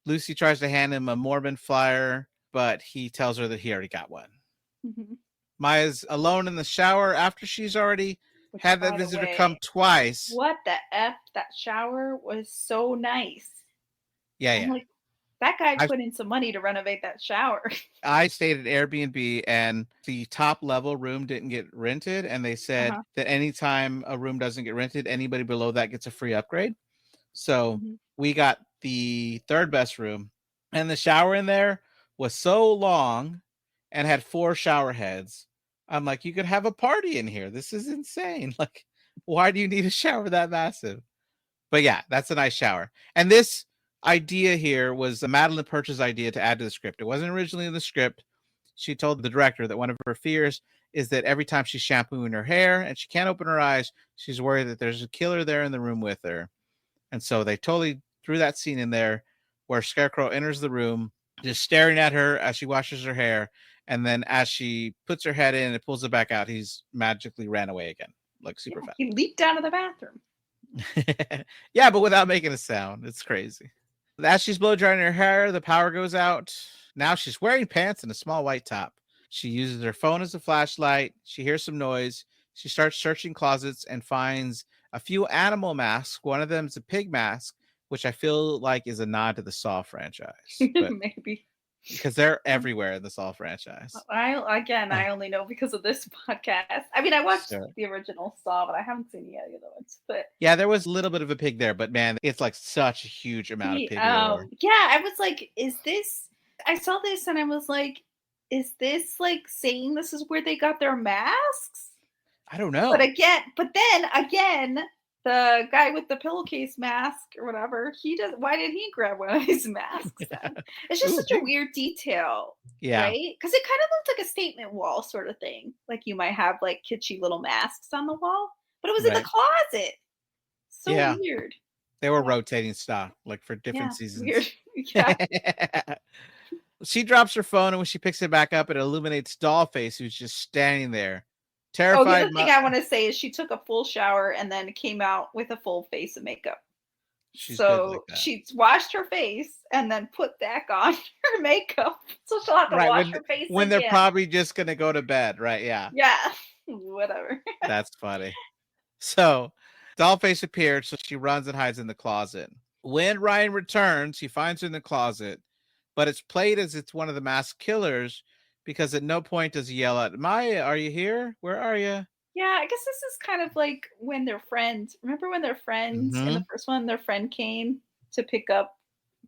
Speaker 1: Lucy tries to hand him a Mormon flyer, but he tells her that he already got one. Mm-hmm. Maya's alone in the shower after she's already had that visitor come twice.
Speaker 2: What the F? That shower was so nice.
Speaker 1: Yeah.
Speaker 2: Like, that guy put in some money to renovate that shower.
Speaker 1: I stayed at Airbnb and the top level room didn't get rented. And they said that anytime a room doesn't get rented, anybody below that gets a free upgrade. So we got the third best room, and the shower in there was so long and had 4 shower heads. I'm like, you could have a party in here. This is insane. Like, why do you need a shower that massive? But yeah, that's a nice shower. And this idea here was Madeline Perch's idea to add to the script. It wasn't originally in the script. She told the director that one of her fears is that every time she's shampooing her hair and she can't open her eyes, she's worried that there's a killer there in the room with her. And so they totally threw that scene in there where Scarecrow enters the room, just staring at her as she washes her hair. And then as she puts her head in and pulls it back out, he's magically ran away again, like super fast.
Speaker 2: He leaped out of the bathroom.
Speaker 1: Yeah, but without making a sound. It's crazy. As she's blow drying her hair, the power goes out. Now she's wearing pants and a small white top. She uses her phone as a flashlight. She hears some noise. She starts searching closets and finds a few animal masks. One of them is a pig mask, which I feel like is a nod to the Saw franchise.
Speaker 2: Maybe.
Speaker 1: Because they're everywhere in the Saw franchise.
Speaker 2: I only know because of this podcast. I mean, I watched the original Saw, but I haven't seen the other ones. But
Speaker 1: yeah, there was a little bit of a pig there, but man, it's like such a huge amount of pig.
Speaker 2: Yeah, I was like, is this? I saw this and I was like, is this like saying this is where they got their masks?
Speaker 1: I don't know.
Speaker 2: But then again, the guy with the pillowcase mask or whatever, why did he grab one of these masks then? It's just such a weird detail.
Speaker 1: Yeah.
Speaker 2: Right? Because it kind of looked like a statement wall sort of thing. Like you might have like kitschy little masks on the wall, but it was in the closet. So weird.
Speaker 1: They were rotating stock, like for different seasons.
Speaker 2: Weird. Yeah.
Speaker 1: She drops her phone, and when she picks it back up, it illuminates Dollface, who's just standing there. Terrified.
Speaker 2: The other thing I want to say is she took a full shower and then came out with a full face of makeup.
Speaker 1: She's good like
Speaker 2: So
Speaker 1: that.
Speaker 2: she's washed her face and then put back on her makeup. So she'll have to wash her face
Speaker 1: when they're
Speaker 2: again.
Speaker 1: probably just gonna go to bed, right? Yeah.
Speaker 2: Yeah. Whatever.
Speaker 1: That's funny. So Dollface appeared, so she runs and hides in the closet. When Ryan returns, he finds her in the closet, but it's played as it's one of the masked killers because at no point does he yell out, Maya, are you here? Where are you?
Speaker 2: Yeah, I guess this is kind of like when their friends. Remember when their friends in
Speaker 1: Mm-hmm.
Speaker 2: the first one, their friend came to pick up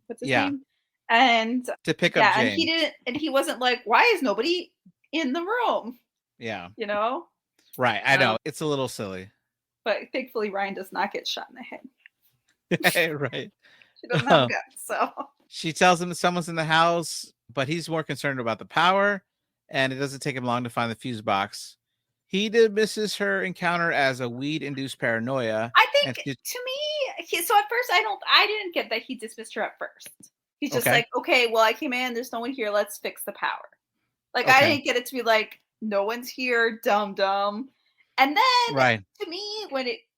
Speaker 2: what's his
Speaker 1: Yeah.
Speaker 2: name? And
Speaker 1: To pick up
Speaker 2: yeah, and
Speaker 1: James.
Speaker 2: he wasn't like, why is nobody in the room?
Speaker 1: Yeah.
Speaker 2: You know?
Speaker 1: Right. I know. It's a little silly.
Speaker 2: But thankfully Ryan does not get shot in the head.
Speaker 1: Right.
Speaker 2: She doesn't have guns, so
Speaker 1: She tells him that someone's in the house, but he's more concerned about the power, and it doesn't take him long to find the fuse box. He dismisses her encounter as a weed-induced paranoia.
Speaker 2: I think
Speaker 1: And
Speaker 2: to me, so at first I didn't get that he dismissed her at first. He's just
Speaker 1: okay.
Speaker 2: like, okay, well, I came in, there's no one here, let's fix the power. Like, I
Speaker 1: Okay.
Speaker 2: didn't get it to be like, no one's here, dumb. And then
Speaker 1: Right.
Speaker 2: to me,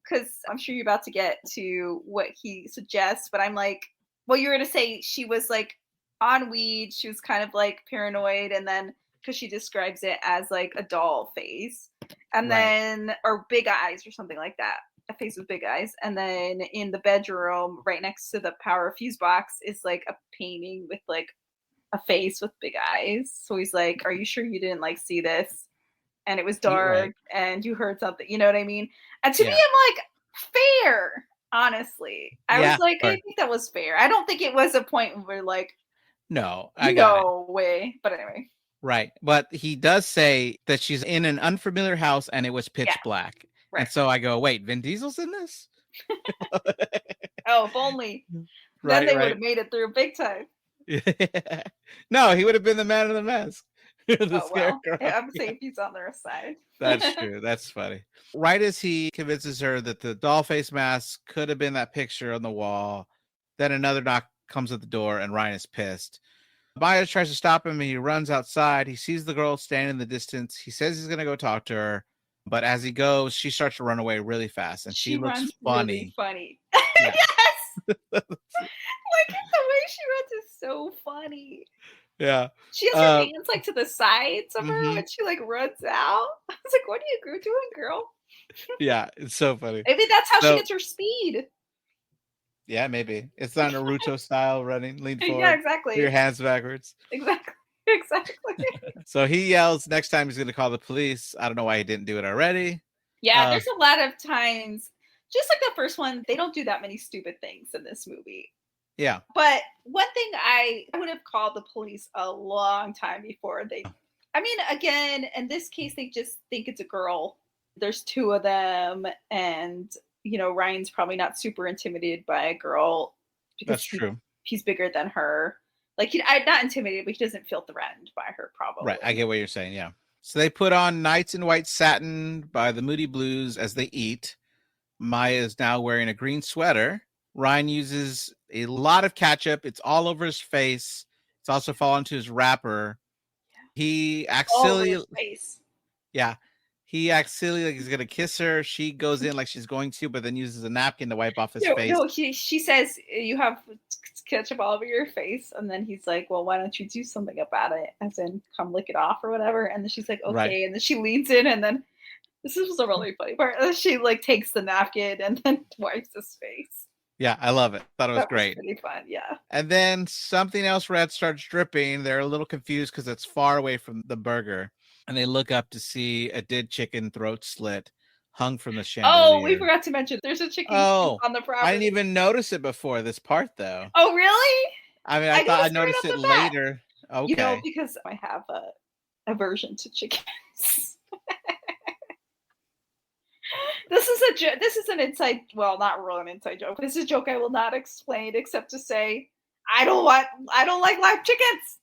Speaker 2: because I'm sure you're about to get to what he suggests, but I'm like, well, you're going to say she was like on weed, she was kind of like paranoid, and then because she describes it as like a doll face, and
Speaker 1: Right.
Speaker 2: then, or big eyes or something like that. A face with big eyes. And then in the bedroom, right next to the power fuse box, is like a painting with like a face with big eyes. So he's like, are you sure you didn't like see this? And it was dark
Speaker 1: Right.
Speaker 2: and you heard something, you know what I mean? And to me,
Speaker 1: Yeah.
Speaker 2: I'm like, fair, honestly. I was like, I
Speaker 1: Right.
Speaker 2: think that was fair. I don't think it was a point where like,
Speaker 1: No, I got it.
Speaker 2: no way. But anyway.
Speaker 1: Right. But he does say that she's in an unfamiliar house and it was pitch
Speaker 2: Yeah.
Speaker 1: black.
Speaker 2: Right.
Speaker 1: And so I go, wait, Vin Diesel's in this?
Speaker 2: Oh, if only.
Speaker 1: Right,
Speaker 2: Then they would
Speaker 1: right.
Speaker 2: have made it through big time.
Speaker 1: No, he would have been the man in the mask. The
Speaker 2: Oh, well.
Speaker 1: scarecrow.
Speaker 2: I'm safe. He's on their side.
Speaker 1: That's true. That's funny. Right as he convinces her that the doll face mask could have been that picture on the wall, then another knock comes at the door and Ryan is pissed. Maya tries to stop him and he runs outside. He sees the girl standing in the distance. He says he's going to go talk to her. But as he goes, she starts to run away really fast and she looks
Speaker 2: runs
Speaker 1: funny.
Speaker 2: Really funny.
Speaker 1: Yeah.
Speaker 2: Yes. Like the way she runs is so funny.
Speaker 1: Yeah.
Speaker 2: She has her hands like to the sides of her when she like runs out. I was like, what are you doing, girl?
Speaker 1: Yeah, it's so funny.
Speaker 2: Maybe that's how she gets her speed.
Speaker 1: Yeah, maybe. It's not Naruto style running, lean forward.
Speaker 2: Yeah, exactly.
Speaker 1: Put your hands backwards.
Speaker 2: Exactly.
Speaker 1: So he yells next time he's going to call the police. I don't know why he didn't do it already.
Speaker 2: Yeah, there's a lot of times, just like the first one, they don't do that many stupid things in this movie.
Speaker 1: Yeah.
Speaker 2: But one thing I would have called the police a long time before they, I mean, again, in this case, they just think it's a girl. There's two of them. And, you know, Ryan's probably not super intimidated by a girl. Because
Speaker 1: that's true.
Speaker 2: He's bigger than her. Like, not intimidated, but he doesn't feel threatened by her, probably.
Speaker 1: Right. I get what you're saying. Yeah. So they put on Nights in White Satin by the Moody Blues as they eat. Maya is now wearing a green sweater. Ryan uses a lot of ketchup. It's all over his face. It's also fallen to his wrapper. He acts silly. Yeah. He acts silly like he's going to kiss her. She goes in like she's going to, but then uses a napkin to wipe off his face.
Speaker 2: No, she says, you have ketchup all over your face. And then he's like, well, why don't you do something about it? As in, come lick it off or whatever. And then she's like, okay. Right. And then she leans in and then, this was a really funny part. She like takes the napkin and then wipes his face.
Speaker 1: Yeah, I love it. Thought it was great.
Speaker 2: Pretty fun, yeah.
Speaker 1: And then something else red starts dripping. They're a little confused because it's far away from the burger. And they look up to see a dead chicken throat slit hung from the chandelier.
Speaker 2: Oh, we forgot to mention there's a chicken on the property.
Speaker 1: I didn't even notice it before this part, though.
Speaker 2: Oh, really?
Speaker 1: I mean, I thought I noticed it later. Okay.
Speaker 2: You know, because I have a aversion to chickens. This is an inside, well, not really an inside joke. This is a joke I will not explain except to say I don't like live chickens.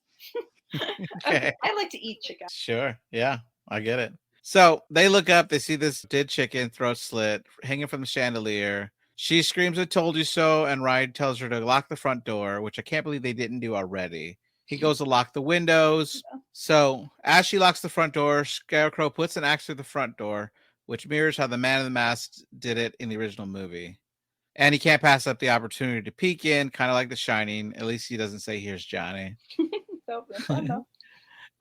Speaker 2: Okay. I like to eat chicken.
Speaker 1: Sure. Yeah, I get it. So they look up, they see this dead chicken throat slit hanging from the chandelier. She screams, I told you so. And Ryan tells her to lock the front door, which I can't believe they didn't do already. He goes to lock the windows. Yeah. So as she locks the front door, Scarecrow puts an axe through the front door, which mirrors how the man in the mask did it in the original movie. And he can't pass up the opportunity to peek in, kind of like The Shining. At least he doesn't say, "Here's Johnny."
Speaker 2: That was fun though.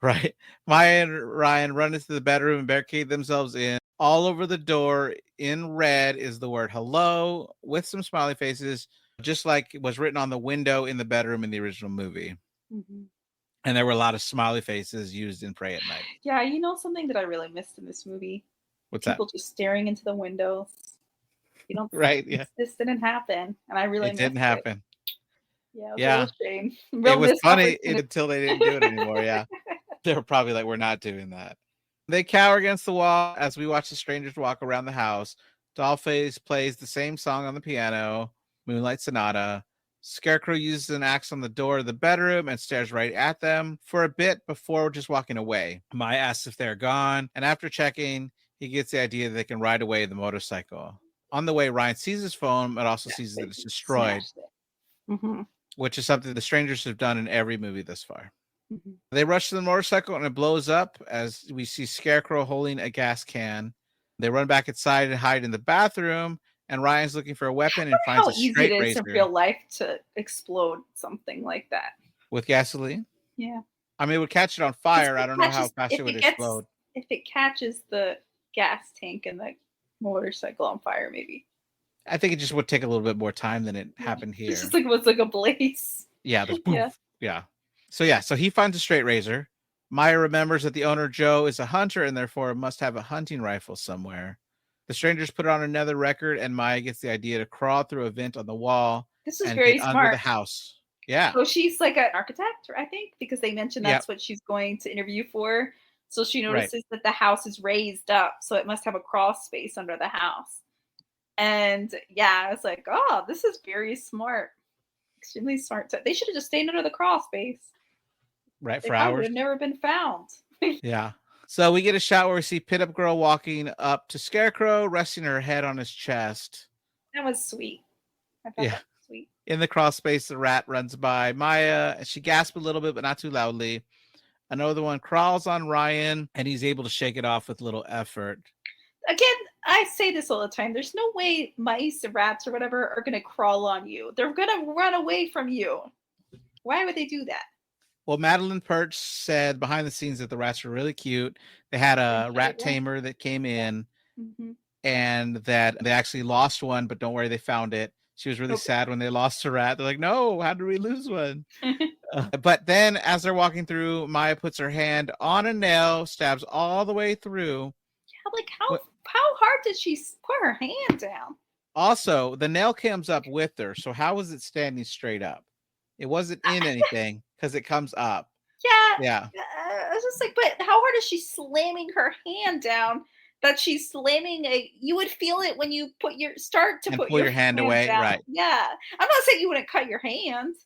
Speaker 1: Right. Maya and Ryan run into the bedroom and barricade themselves in. All over the door in red is the word hello with some smiley faces, just like it was written on the window in the bedroom in the original movie. Mm-hmm. And there were a lot of smiley faces used in Pray at Night.
Speaker 2: Yeah, you know something that I really missed in this movie?
Speaker 1: What's
Speaker 2: People
Speaker 1: that?
Speaker 2: just staring into the windows. You don't
Speaker 1: right, yeah.
Speaker 2: This didn't happen, and I really
Speaker 1: It didn't happen.
Speaker 2: Yeah, it was a real shame.
Speaker 1: It was funny until they didn't do it anymore, yeah. They were probably like, we're not doing that. They cower against the wall as we watch the strangers walk around the house. Dollface plays the same song on the piano, Moonlight Sonata. Scarecrow uses an axe on the door of the bedroom and stares right at them for a bit before just walking away. Maya asks if they're gone, and after checking, he gets the idea that they can ride away the motorcycle. On the way, Ryan sees his phone, but also sees that it's destroyed, which is something the strangers have done in every movie thus far. Mm-hmm. They rush to the motorcycle and it blows up as we see Scarecrow holding a gas can. They run back inside and hide in the bathroom, and Ryan's looking for a weapon and finds a straight razor. How easy it is
Speaker 2: in real life to explode something like that.
Speaker 1: With gasoline?
Speaker 2: Yeah.
Speaker 1: I mean, it would catch it on fire. I don't know how fast it would explode.
Speaker 2: If it catches the gas tank and the motorcycle on fire, maybe.
Speaker 1: I think it just would take a little bit more time than it happened here.
Speaker 2: It's just like it was like a blaze.
Speaker 1: Yeah, there's poof. Yeah. So he finds a straight razor. Maya remembers that the owner, Joe, is a hunter and therefore must have a hunting rifle somewhere. The strangers put on another record, and Maya gets the idea to crawl through a vent on the wall.
Speaker 2: This is very smart.
Speaker 1: Under the house. Yeah.
Speaker 2: So she's like an architect, I think, because they mentioned that's what she's going to interview for. So she notices that the house is raised up, so it must have a crawl space under the house. And I was like, oh, this is very smart. Extremely smart. They should have just stayed under the crawl space.
Speaker 1: Right, for hours.
Speaker 2: They've never been found.
Speaker 1: Yeah. So we get a shot where we see Pinup Girl walking up to Scarecrow, resting her head on his chest.
Speaker 2: That was sweet. I thought that was sweet.
Speaker 1: In the crawl space, the rat runs by Maya. She gasps a little bit, but not too loudly. Another one crawls on Ryan, and he's able to shake it off with little effort.
Speaker 2: Again, I say this all the time. There's no way mice or rats or whatever are going to crawl on you. They're going to run away from you. Why would they do that?
Speaker 1: Well, Madeline Perch said behind the scenes that the rats were really cute. They had a rat tamer that came in, and that they actually lost one, but don't worry, they found it. She was really sad when they lost a rat. They're like, no, how did we lose one? But then as they're walking through, Maya puts her hand on a nail, stabs all the way through.
Speaker 2: Yeah, like how hard did she put her hand down?
Speaker 1: Also, the nail comes up with her, so how was it standing straight up? It wasn't in anything because it comes up.
Speaker 2: Yeah. I was just like, but how hard is she slamming her hand down? That she's slamming you would feel it when you put your pull your hand away, down. Right? Yeah, I'm not saying you wouldn't cut your hand,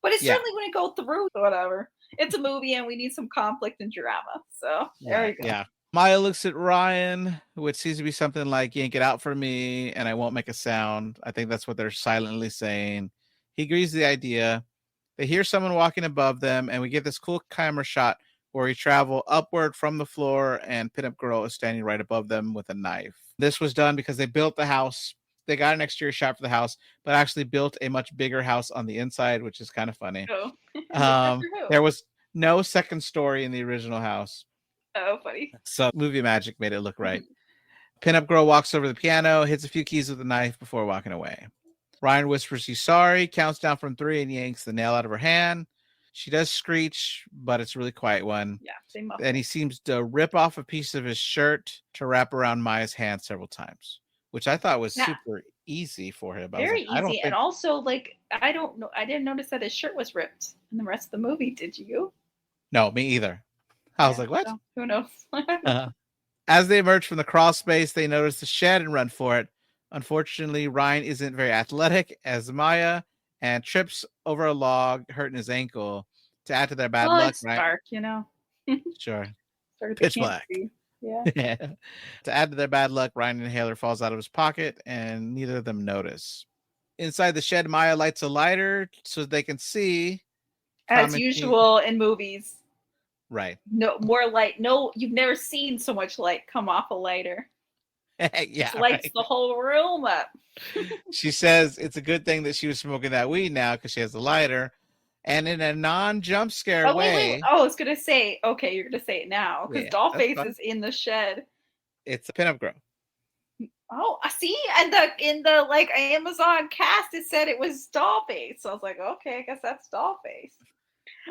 Speaker 2: but it certainly wouldn't go through. Whatever. It's a movie, and we need some conflict and drama. So there you go.
Speaker 1: Yeah. Maya looks at Ryan, which seems to be something like, yank it out for me and I won't make a sound. I think that's what they're silently saying. He agrees to the idea. They hear someone walking above them, and we get this cool camera shot where we travel upward from the floor, and Pinup Girl is standing right above them with a knife. This was done because they built the house. They got an exterior shot for the house, but actually built a much bigger house on the inside, which is kind of funny. There was no second story in the original house.
Speaker 2: Oh, funny.
Speaker 1: So movie magic made it look right. Pinup Girl walks over the piano, hits a few keys with a knife before walking away. Ryan whispers he's sorry, counts down from 3, and yanks the nail out of her hand. She does screech, but it's a really quiet one.
Speaker 2: Yeah, same muffle.
Speaker 1: And he seems to rip off a piece of his shirt to wrap around Maya's hand several times, which I thought was super easy for him.
Speaker 2: Very easy. And also, like, I don't know. I didn't notice that his shirt was ripped in the rest of the movie. Did you?
Speaker 1: No, me either. I was like, what?
Speaker 2: So, who knows?
Speaker 1: As they emerge from the crawl space, they notice the shed and run for it. Unfortunately, Ryan isn't very athletic as Maya and trips over a log, hurting his ankle. To add to their bad luck,
Speaker 2: it's dark, you know.
Speaker 1: Sure. Pitch black.
Speaker 2: Yeah.
Speaker 1: To add to their bad luck, Ryan's inhaler falls out of his pocket, and neither of them notice. Inside the shed, Maya lights a lighter so they can see.
Speaker 2: As usual in movies.
Speaker 1: Right.
Speaker 2: No more light. No, you've never seen so much light come off a lighter. Just lights the whole room up.
Speaker 1: She says it's a good thing that she was smoking that weed now because she has a lighter. And in a non-jump scare way.
Speaker 2: Wait. Oh, I was going to say, okay, you're going to say it now because Dollface is in the shed.
Speaker 1: It's a pinup girl.
Speaker 2: Oh, I see. And in the like Amazon cast, it said it was Dollface. So I was like, okay, I guess that's Dollface.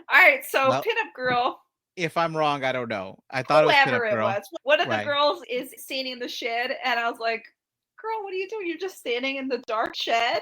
Speaker 2: All right, so pinup girl.
Speaker 1: If I'm wrong, I don't know. I thought
Speaker 2: whoever
Speaker 1: it was.
Speaker 2: One of the girls is standing in the shed, and I was like, "Girl, what are you doing? You're just standing in the dark shed."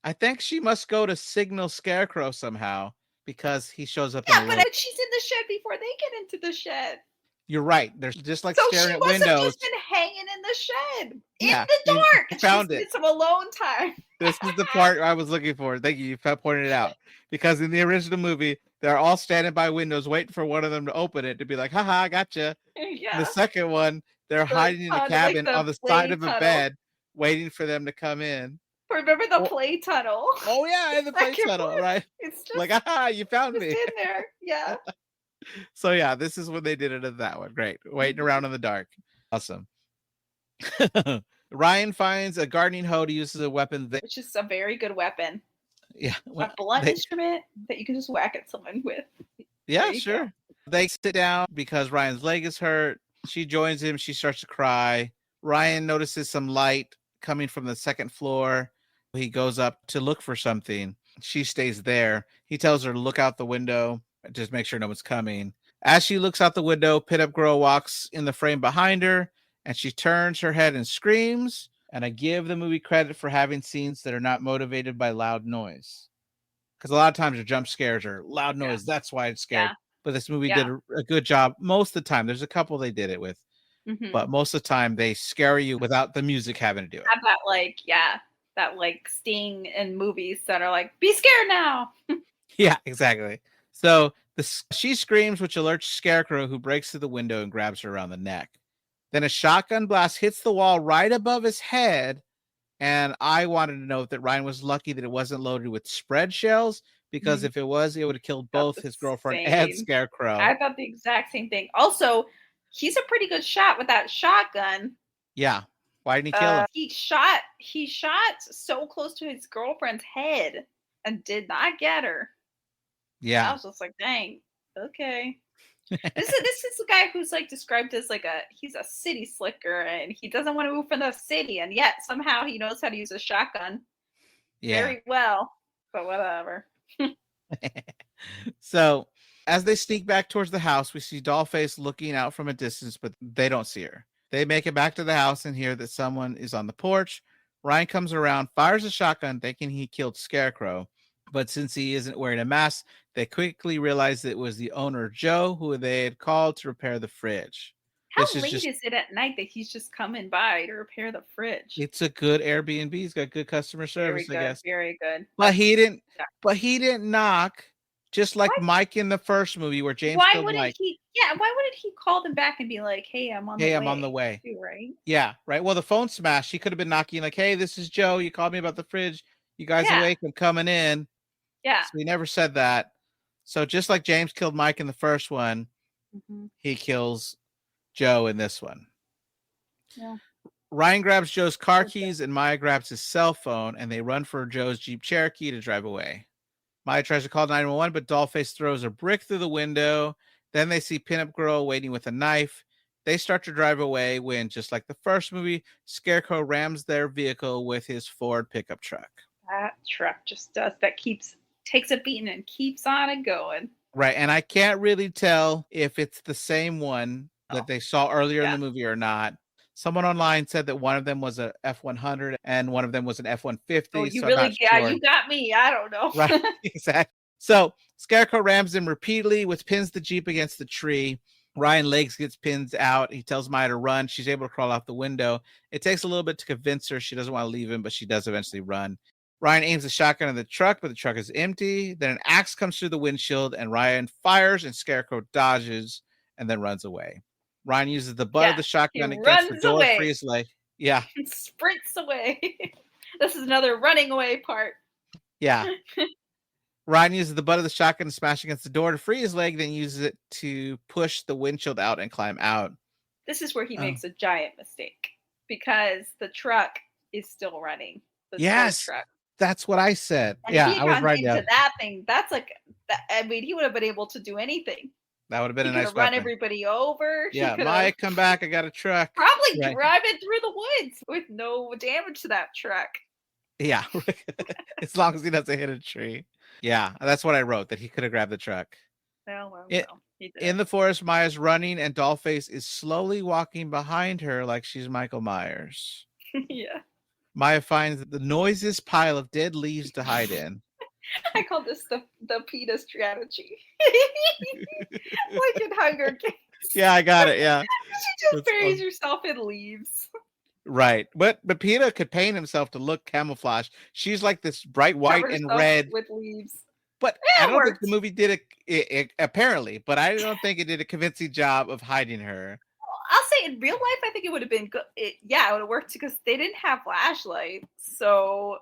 Speaker 1: I think she must go to signal Scarecrow somehow because he shows up.
Speaker 2: Yeah, but she's in the shed before they get into the shed.
Speaker 1: You're right. There's just like
Speaker 2: so
Speaker 1: staring
Speaker 2: she
Speaker 1: at
Speaker 2: must
Speaker 1: windows.
Speaker 2: have just been hanging in the shed in the dark.
Speaker 1: You found it.
Speaker 2: Some alone time.
Speaker 1: This is the part I was looking for. Thank you. You pointed it out because in the original movie, they're all standing by windows waiting for one of them to open it to be like, "Haha, I gotcha."
Speaker 2: Yeah.
Speaker 1: The second one, they're hiding in a cabin on the side of a bed, waiting for them to come in.
Speaker 2: Remember the play tunnel?
Speaker 1: Oh yeah, in the play tunnel, right?
Speaker 2: It's just
Speaker 1: like, aha, you found me.
Speaker 2: In there, yeah.
Speaker 1: So yeah, this is when they did it at that one. Great, waiting around in the dark. Awesome. Ryan finds a gardening hoe to use as a weapon,
Speaker 2: which is a very good weapon.
Speaker 1: Yeah,
Speaker 2: a blunt instrument that you can just whack at someone with.
Speaker 1: Yeah, sure. Go. They sit down because Ryan's leg is hurt. She joins him. She starts to cry. Ryan notices some light coming from the second floor. He goes up to look for something. She stays there. He tells her to look out the window, just make sure no one's coming. As she looks out the window, Pinup Girl walks in the frame behind her, and she turns her head and screams. And I give the movie credit for having scenes that are not motivated by loud noise. Because a lot of times your jump scares are loud noise. Yeah. That's why it's scared. Yeah. But this movie did a good job most of the time. There's a couple they did it with. Mm-hmm. But most of the time they scare you without the music having to do it.
Speaker 2: Have that sting in movies that are like, be scared now.
Speaker 1: Yeah, exactly. So she screams, which alerts Scarecrow, who breaks through the window and grabs her around the neck. Then a shotgun blast hits the wall right above his head. And I wanted to note that Ryan was lucky that it wasn't loaded with spread shells, because if it was, it would have killed both his girlfriend and Scarecrow.
Speaker 2: I thought the exact same thing. Also, he's a pretty good shot with that shotgun.
Speaker 1: Yeah. Why didn't he kill him?
Speaker 2: He shot so close to his girlfriend's head and did not get her.
Speaker 1: Yeah.
Speaker 2: I was just like, dang, okay. This is the guy who's described as he's a city slicker and he doesn't want to move from the city, and yet somehow he knows how to use a shotgun very well. But whatever.
Speaker 1: So as they sneak back towards the house, we see Dollface looking out from a distance, but they don't see her. They make it back to the house and hear that someone is on the porch. Ryan comes around, fires a shotgun, thinking he killed Scarecrow. But since he isn't wearing a mask, they quickly realize that it was the owner, Joe, who they had called to repair the fridge.
Speaker 2: How late is it at night that he's just coming by to repair the fridge?
Speaker 1: It's a good Airbnb. He's got good customer service, I guess.
Speaker 2: Very good.
Speaker 1: But he didn't knock, just like Mike in the first movie where James killed Mike.
Speaker 2: Why wouldn't he call them back and be like, "Hey, I'm on the way."
Speaker 1: I'm on the way.
Speaker 2: Too, right?
Speaker 1: Yeah, right. Well, the phone smashed. He could have been knocking like, "Hey, this is Joe. You called me about the fridge. You guys awake? I'm coming in."
Speaker 2: Yeah.
Speaker 1: So he never said that. So just like James killed Mike in the first one, he kills Joe in this one.
Speaker 2: Yeah.
Speaker 1: Ryan grabs Joe's car keys and Maya grabs his cell phone, and they run for Joe's Jeep Cherokee to drive away. Maya tries to call 911, but Dollface throws a brick through the window. Then they see Pinup Girl waiting with a knife. They start to drive away when, just like the first movie, Scarecrow rams their vehicle with his Ford pickup truck.
Speaker 2: That truck just does that. Takes a beating and keeps on it going.
Speaker 1: Right, and I can't really tell if it's the same one that they saw earlier in the movie or not. Someone online said that one of them was a F-100 and one of them was an F-150.
Speaker 2: Oh, you you got me. I don't know.
Speaker 1: Right, exactly. So Scarecrow rams him repeatedly, which pins the Jeep against the tree. Ryan legs gets pinned out. He tells Maya to run. She's able to crawl out the window. It takes a little bit to convince her. She doesn't want to leave him, but she does eventually run. Ryan aims a shotgun at the truck, but the truck is empty. Then an axe comes through the windshield, and Ryan fires, and Scarecrow dodges and then runs away. Ryan uses the butt of the shotgun against the door to free his leg. Yeah.
Speaker 2: Sprints away. This is another running away part.
Speaker 1: Yeah. Ryan uses the butt of the shotgun to smash against the door to free his leg, then uses it to push the windshield out and climb out.
Speaker 2: This is where he makes a giant mistake. because the truck is still running. The tow
Speaker 1: Yes,
Speaker 2: truck.
Speaker 1: that's what I said.
Speaker 2: And if he
Speaker 1: Yeah,
Speaker 2: had
Speaker 1: I was
Speaker 2: gotten
Speaker 1: right
Speaker 2: into
Speaker 1: down.
Speaker 2: that thing, that's like, I mean, he would have been able to do anything.
Speaker 1: That would have been
Speaker 2: He
Speaker 1: a
Speaker 2: could
Speaker 1: nice
Speaker 2: have run
Speaker 1: weapon.
Speaker 2: everybody over. He
Speaker 1: Yeah,
Speaker 2: could have
Speaker 1: Maya, come back. I got a truck.
Speaker 2: probably
Speaker 1: Right.
Speaker 2: drive it through the woods with no damage to that truck.
Speaker 1: Yeah, as long as he doesn't hit a tree. Yeah, that's what I wrote, that he could have grabbed the truck.
Speaker 2: Well, he did.
Speaker 1: In the forest, Maya's running, and Dollface is slowly walking behind her like she's Michael Myers.
Speaker 2: Yeah.
Speaker 1: Maya finds the noisiest pile of dead leaves to hide in.
Speaker 2: I call this the PETA strategy. Like in Hunger Games.
Speaker 1: Yeah, I got it. Yeah.
Speaker 2: She just buries herself in leaves.
Speaker 1: Right. But PETA could paint himself to look camouflage. She's like this bright white and red
Speaker 2: with leaves.
Speaker 1: But I don't think the movie did it apparently, but I don't think it did a convincing job of hiding her.
Speaker 2: Well, I'll say in real life, I think it would have been good. It would have worked because they didn't have flashlights. So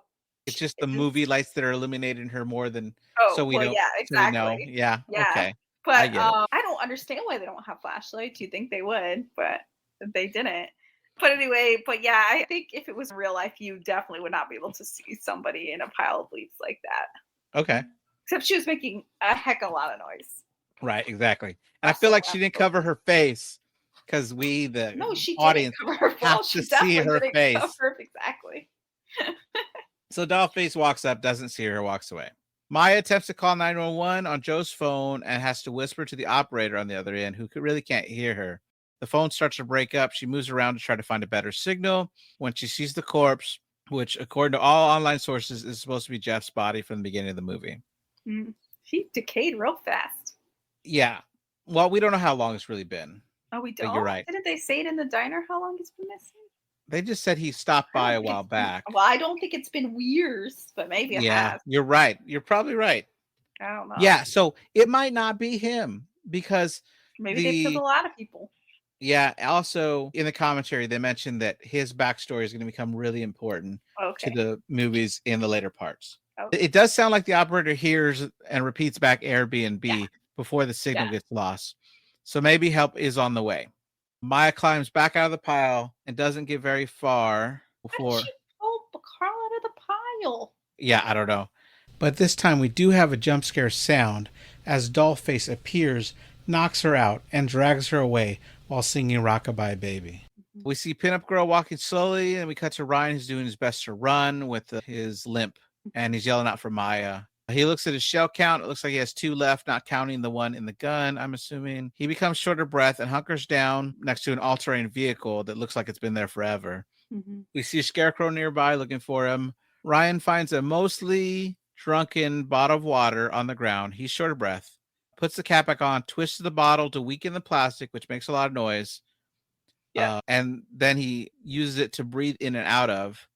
Speaker 1: it's just the movie lights that are illuminating her more than
Speaker 2: yeah, exactly.
Speaker 1: So yeah, okay.
Speaker 2: But I don't understand why they don't have flashlights. You'd think they would, but they didn't. But anyway, yeah, I think if it was real life, you definitely would not be able to see somebody in a pile of leaves like that.
Speaker 1: Okay.
Speaker 2: Except she was making a heck of a lot of noise.
Speaker 1: Right, exactly. And I feel like she didn't cover her face because
Speaker 2: she
Speaker 1: audience
Speaker 2: didn't cover her
Speaker 1: have to see her face.
Speaker 2: Exactly.
Speaker 1: So Dollface walks up, doesn't see her, walks away. Maya attempts to call 911 on Joe's phone and has to whisper to the operator on the other end, who really can't hear her. The phone starts to break up. She moves around to try to find a better signal. When she sees the corpse, which according to all online sources is supposed to be Jeff's body from the beginning of the movie.
Speaker 2: She decayed real fast.
Speaker 1: Yeah. Well, we don't know how long it's really been.
Speaker 2: Oh, we don't?
Speaker 1: But you're right.
Speaker 2: Didn't they say it in the diner how long it's been missing?
Speaker 1: They just said he stopped by a while back.
Speaker 2: Well, I don't think it's been years, but maybe it has.
Speaker 1: You're right. You're probably right.
Speaker 2: I don't know.
Speaker 1: Yeah, so it might not be him because
Speaker 2: maybe they killed a lot of people.
Speaker 1: Yeah, also in the commentary, they mentioned that his backstory is going to become really important to the movies in the later parts. Okay. It does sound like the operator hears and repeats back Airbnb before the signal gets lost. So maybe help is on the way. Maya climbs back out of the pile and doesn't get very far before...
Speaker 2: Why did she pull Carl out of the pile?
Speaker 1: Yeah, I don't know. But this time we do have a jump scare sound as Dollface appears, knocks her out, and drags her away while singing Rockabye Baby. Mm-hmm. We see Pinup Girl walking slowly, and we cut to Ryan, who's doing his best to run with his limp, and he's yelling out for Maya. He looks at his shell count. It looks like he has 2 left, not counting the one in the gun, I'm assuming. He becomes short of breath and hunkers down next to an all-terrain vehicle that looks like it's been there forever. Mm-hmm. We see a Scarecrow nearby looking for him. Ryan finds a mostly drunken bottle of water on the ground. He's short of breath. Puts the cap back on, twists the bottle to weaken the plastic, which makes a lot of noise. Yeah. And then he uses it to breathe in and out of.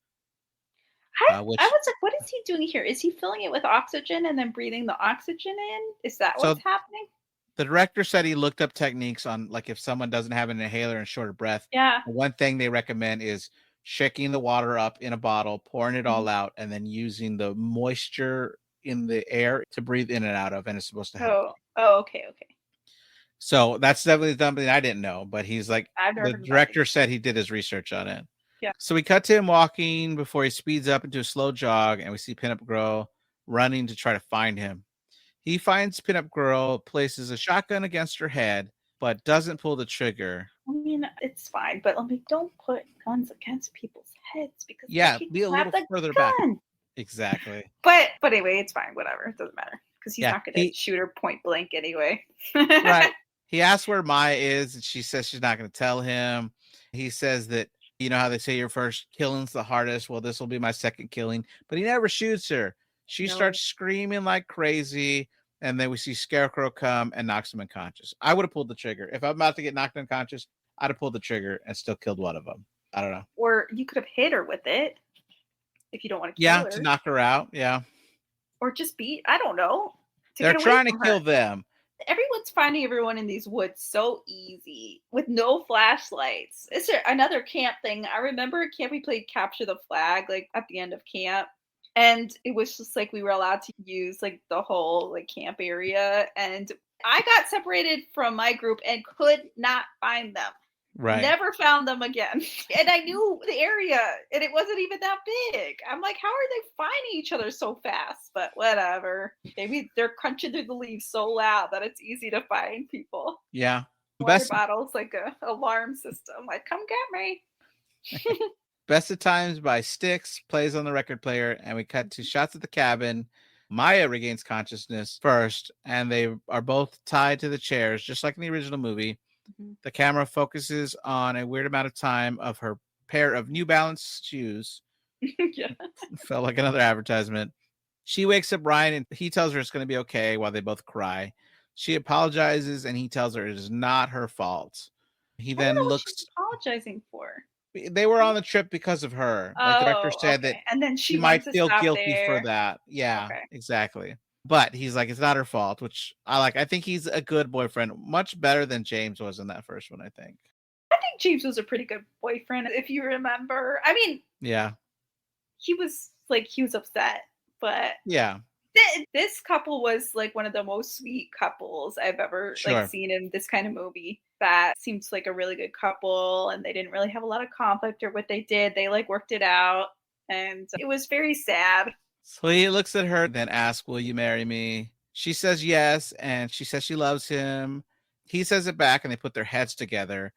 Speaker 2: I was like, what is he doing here? Is he filling it with oxygen and then breathing the oxygen in? Is that what's happening?
Speaker 1: The director said he looked up techniques on, like, if someone doesn't have an inhaler and short of breath.
Speaker 2: Yeah.
Speaker 1: One thing they recommend is shaking the water up in a bottle, pouring it all out, and then using the moisture in the air to breathe in and out of, and it's supposed to help.
Speaker 2: Oh, okay.
Speaker 1: So that's definitely something I didn't know, but he's like, the director said he did his research on it. Yeah. So we cut to him walking before he speeds up into a slow jog, and we see Pinup Girl running to try to find him. He finds Pinup Girl, places a shotgun against her head, but doesn't pull the trigger.
Speaker 2: I mean, it's fine, but don't put guns against people's heads because
Speaker 1: be a little further back. Exactly.
Speaker 2: But anyway, it's fine. Whatever, it doesn't matter because he's not going to shoot her point blank anyway.
Speaker 1: Right. He asks where Maya is, and she says she's not going to tell him. He says that, you know how they say your first killing's the hardest? Well, this will be my second killing. But he never shoots her. She starts screaming like crazy, and then we see Scarecrow come and knocks him unconscious. I would have pulled the trigger. If I'm about to get knocked unconscious, I'd have pulled the trigger and still killed one of them. I don't know.
Speaker 2: Or you could have hit her with it if you don't want to kill her.
Speaker 1: Yeah, to knock her out. Yeah.
Speaker 2: Or just I don't know.
Speaker 1: They're trying to kill them.
Speaker 2: Everyone's finding everyone in these woods so easy with no flashlights. Is there another camp thing? I remember a camp we played Capture the Flag, like at the end of camp. And it was just like we were allowed to use like the whole like camp area. And I got separated from my group and could not find them.
Speaker 1: Right.
Speaker 2: Never found them again. And I knew the area, and it wasn't even that big. I'm like, how are they finding each other so fast? But whatever. Maybe they're crunching through the leaves so loud that it's easy to find people.
Speaker 1: Yeah.
Speaker 2: Water bottles like a alarm system. Like, come get me.
Speaker 1: Best of Times by Styx plays on the record player, and we cut to shots at the cabin. Maya regains consciousness first, and they are both tied to the chairs, just like in the original movie. Mm-hmm. The camera focuses on a weird amount of time of her pair of New Balance shoes.
Speaker 2: Yeah.
Speaker 1: Felt like another advertisement. She wakes up Ryan, and he tells her it's going to be okay while they both cry. She apologizes, and he tells her it is not her fault. He then looks.
Speaker 2: What she's apologizing for?
Speaker 1: They were on the trip because of her. Like the director said that,
Speaker 2: and then she
Speaker 1: might feel guilty for that. Yeah, exactly. But he's like, it's not her fault, which I like. I think he's a good boyfriend, much better than James was in that first one, I think.
Speaker 2: I think James was a pretty good boyfriend, if you remember. I mean,
Speaker 1: yeah,
Speaker 2: he was upset, but
Speaker 1: yeah,
Speaker 2: this couple was like one of the most sweet couples I've ever like seen in this kind of movie. That seems like a really good couple, and they didn't really have a lot of conflict, or what they did, they like worked it out, and it was very sad.
Speaker 1: So he looks at her, then asks, will you marry me? She says yes, and she says she loves him. He says it back, and they put their heads together.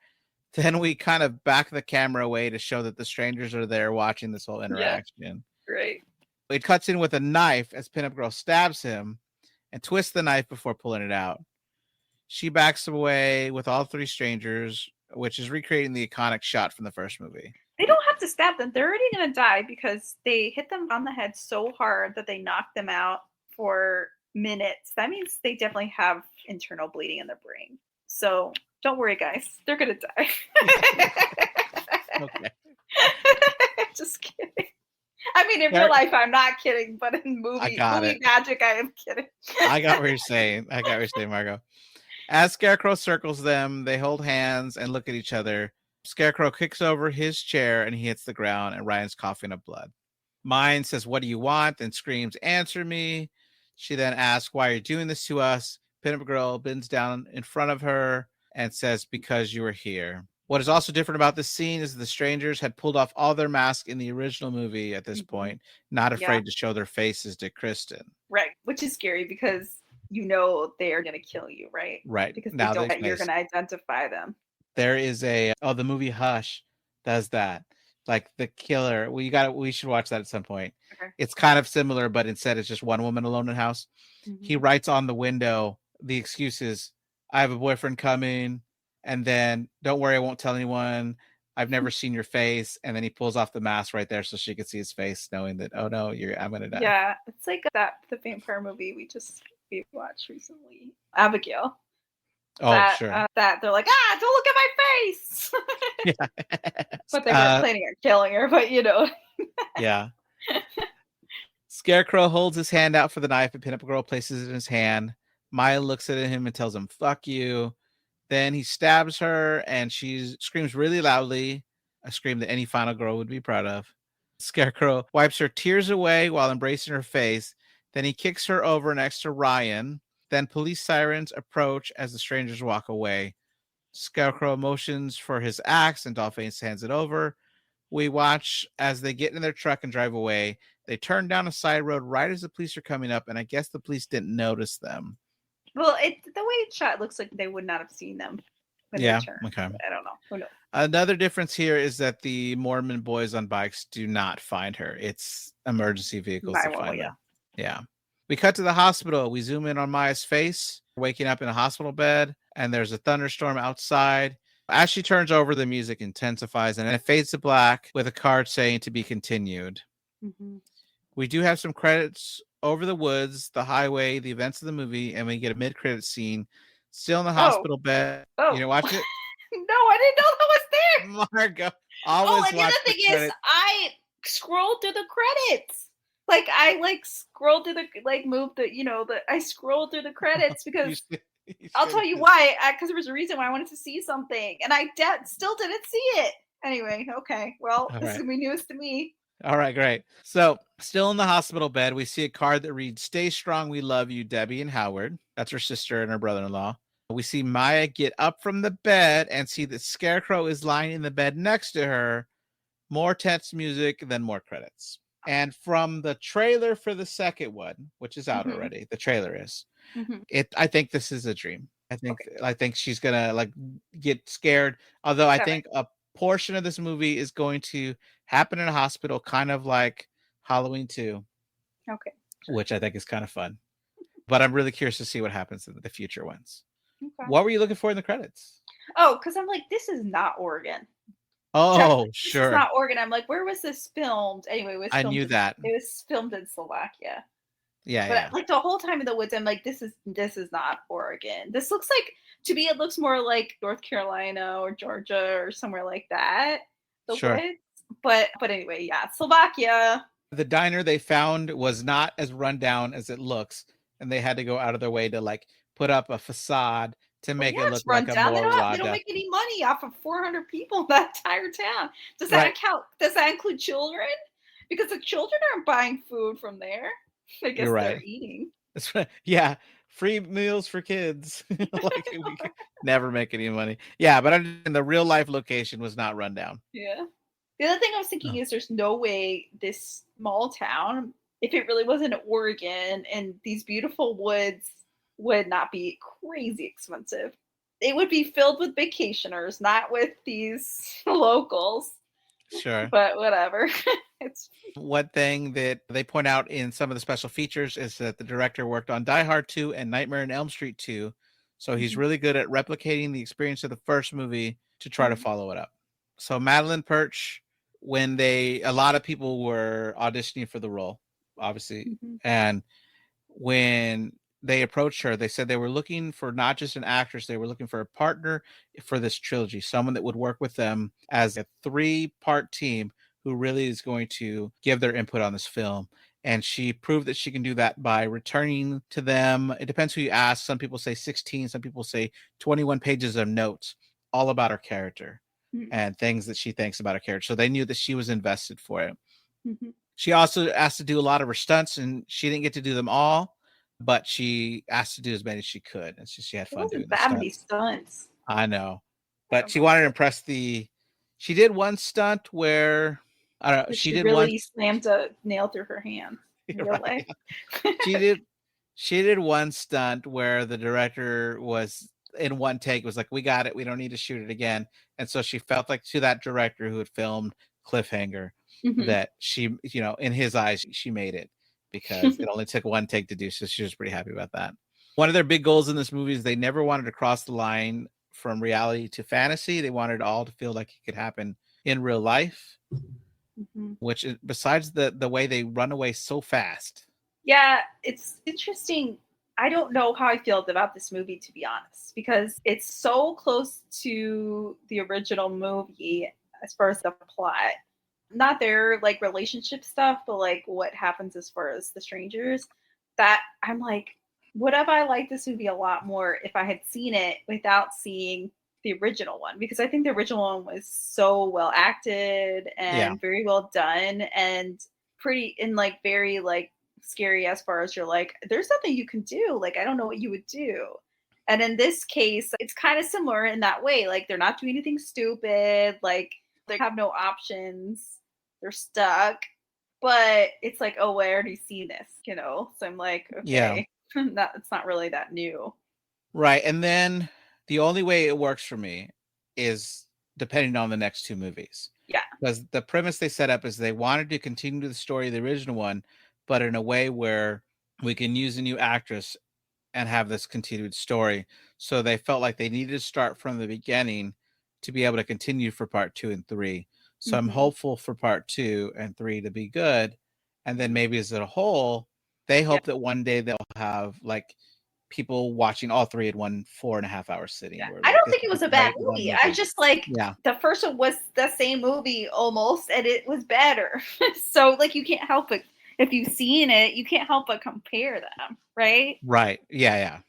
Speaker 1: Then we kind of back the camera away to show that the strangers are there watching this whole interaction.
Speaker 2: Yeah. Great.
Speaker 1: It cuts in with a knife as Pinup Girl stabs him and twists the knife before pulling it out. She backs away with all three strangers, which is recreating the iconic shot from the first movie.
Speaker 2: They don't have to stab them. They're already going to die because they hit them on the head so hard that they knocked them out for minutes. That means they definitely have internal bleeding in their brain. So don't worry, guys. They're going to die.
Speaker 1: Okay.
Speaker 2: Just kidding. I mean, in real life, I'm not kidding, but in movie magic, I am kidding.
Speaker 1: I got what you're saying. Margo. As Scarecrow circles them, they hold hands and look at each other. Scarecrow kicks over his chair and he hits the ground, and Ryan's coughing up blood. Mine says, what do you want? And screams, answer me. She then asks, why are you doing this to us? Pinup Girl bends down in front of her and says, because you were here. What is also different about this scene is the strangers had pulled off all their masks in the original movie at this point, not afraid to show their faces to Kristen.
Speaker 2: Right, which is scary because you know they are going to kill you, right?
Speaker 1: Right.
Speaker 2: Because now you're going to identify them.
Speaker 1: There is the movie Hush does that. Like the killer. We should watch that at some point. Okay. It's kind of similar, but instead it's just one woman alone in the house. Mm-hmm. He writes on the window the excuses. I have a boyfriend coming, and then don't worry, I won't tell anyone. I've never seen your face. And then he pulls off the mask right there so she could see his face, knowing that, oh no, I'm going to die.
Speaker 2: Yeah, it's like the vampire movie we watched recently, Abigail.
Speaker 1: Sure.
Speaker 2: That they're like, don't look at my face. Yeah. But they weren't planning on killing her, but you know.
Speaker 1: Yeah. Scarecrow holds his hand out for the knife, and Pinup Girl places it in his hand. Maya looks at him and tells him, fuck you. Then he stabs her, and she screams really loudly, a scream that any final girl would be proud of. Scarecrow wipes her tears away while embracing her face. Then he kicks her over next to Ryan. Then police sirens approach as the strangers walk away. Scarecrow motions for his axe, and Dollface hands it over. We watch as they get in their truck and drive away. They turn down a side road right as the police are coming up, and I guess the police didn't notice them.
Speaker 2: Well, the way it's shot looks like they would not have seen them when they turned. Okay. I don't know. Who knows?
Speaker 1: Another difference here is that the Mormon boys on bikes do not find her. It's emergency vehicles that find them. Yeah. We cut to the hospital. We zoom in on Maya's face, waking up in a hospital bed, and there's a thunderstorm outside. As she turns over, the music intensifies, and it fades to black with a card saying to be continued. Mm-hmm. We do have some credits over the woods, the highway, the events of the movie, and we get a mid-credit scene still in the hospital bed. You didn't watch it?
Speaker 2: No, I didn't know that was there.
Speaker 1: Margo,
Speaker 2: and the other thing is, I scrolled through the credits. Like I scrolled through I scrolled through the credits because I'll tell you why. Because there was a reason why I wanted to see something, and I still didn't see it. Anyway, okay. Well, this is gonna be news to me.
Speaker 1: All right, great. So, still in the hospital bed, we see a card that reads, "Stay strong, we love you, Debbie and Howard." That's her sister and her brother-in-law. We see Maya get up from the bed and see that Scarecrow is lying in the bed next to her. More tense music, then more credits. And from the trailer for the second one, which is out already, the trailer is, I think this is a dream. I think she's gonna like get scared. Although I think a portion of this movie is going to happen in a hospital, kind of like Halloween 2.
Speaker 2: Okay.
Speaker 1: Which I think is kind of fun. But I'm really curious to see what happens in the future ones.
Speaker 2: Okay.
Speaker 1: What were you looking for in the credits?
Speaker 2: Oh, because I'm like, this is not Oregon.
Speaker 1: Oh,
Speaker 2: this
Speaker 1: sure.
Speaker 2: It's not Oregon. I'm like, where was this filmed? Anyway,
Speaker 1: I knew that.
Speaker 2: It was filmed in Slovakia.
Speaker 1: Yeah,
Speaker 2: but
Speaker 1: yeah.
Speaker 2: Like the whole time in the woods, I'm like, this is not Oregon. This looks like, to me, it looks more like North Carolina or Georgia or somewhere like that. The woods. But anyway, yeah, Slovakia.
Speaker 1: The diner they found was not as run down as it looks, and they had to go out of their way to like put up a facade to make it look like a more raw.
Speaker 2: They don't make any money off of 400 people in that entire town. Does that count? Does that include children? Because the children aren't buying food from there. I guess they're eating.
Speaker 1: That's right. Yeah, free meals for kids. Like we could never make any money. Yeah, but in the real life location was not run down.
Speaker 2: Yeah. The other thing I was thinking is there's no way this small town, if it really was in Oregon and these beautiful woods, would not be crazy expensive. It would be filled with vacationers, not with these locals.
Speaker 1: Sure.
Speaker 2: But whatever.
Speaker 1: It's one thing that they point out in some of the special features is that the director worked on Die Hard 2 and Nightmare on Elm Street 2. So he's really good at replicating the experience of the first movie to try to follow it up. So Madeline Perch, when a lot of people were auditioning for the role, obviously, and when they approached her, they said they were looking for not just an actress, they were looking for a partner for this trilogy, someone that would work with them as a 3-part team who really is going to give their input on this film. And she proved that she can do that by returning to them. It depends who you ask. Some people say 16, some people say 21 pages of notes, all about her character and things that she thinks about her character. So they knew that she was invested for it. She also asked to do a lot of her stunts, and she didn't get to do them all, but she asked to do as many as she could. And she had fun doing
Speaker 2: the stunts.
Speaker 1: I know. But she wanted to impress she did one stunt where I don't know. She did
Speaker 2: really slammed a nail through her hand.
Speaker 1: Right. She did one stunt where the director was in one take was like, we got it. We don't need to shoot it again. And so she felt like to that director who had filmed Cliffhanger that she, in his eyes, she made it because it only took one take to do. So she was pretty happy about that. One of their big goals in this movie is they never wanted to cross the line from reality to fantasy. They wanted all to feel like it could happen in real life, which is, besides the way they run away so fast.
Speaker 2: Yeah, it's interesting. I don't know how I feel about this movie, to be honest, because it's so close to the original movie as far as the plot. Not their like relationship stuff, but like what happens as far as the strangers. That I'm like, would have I liked this movie a lot more if I had seen it without seeing the original one? Because I think the original one was so well acted and very well done and pretty and like very like scary as far as you're like, there's nothing you can do. Like, I don't know what you would do. And in this case, it's kind of similar in that way. Like, they're not doing anything stupid. Like, they have no options. They're stuck. But it's like, oh, I already seen this, So I'm like, okay, it's not really that new.
Speaker 1: Right. And then the only way it works for me is depending on the next two movies.
Speaker 2: Yeah.
Speaker 1: Because the premise they set up is they wanted to continue the story of the original one, but in a way where we can use a new actress and have this continued story. So they felt like they needed to start from the beginning to be able to continue for part 2 and 3. So I'm hopeful for part 2 and 3 to be good. And then maybe as a whole, they hope that one day they'll have like people watching all 3 in one 4.5 hour sitting.
Speaker 2: Yeah. I don't think it was a bad movie. I just like the first one was the same movie almost, and it was better. So like you can't help it. If you've seen it, you can't help but compare them, right?
Speaker 1: Right. Yeah.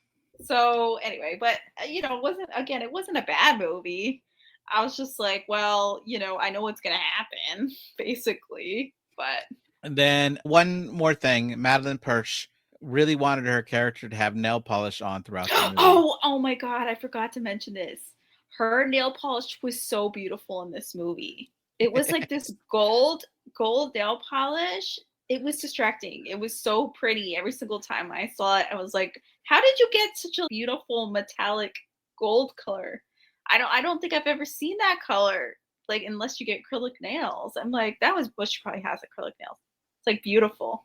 Speaker 2: So anyway, but it wasn't a bad movie. I was just like, well, I know what's going to happen, basically. But
Speaker 1: and then one more thing, Madeline Perch really wanted her character to have nail polish on throughout the movie.
Speaker 2: Oh my God, I forgot to mention this. Her nail polish was so beautiful in this movie. It was like this gold nail polish. It was distracting. It was so pretty every single time I saw it. I was like, how did you get such a beautiful metallic gold color? I don't think I've ever seen that color, like, unless you get acrylic nails. I'm like, that was Bush probably has acrylic nails. It's like beautiful.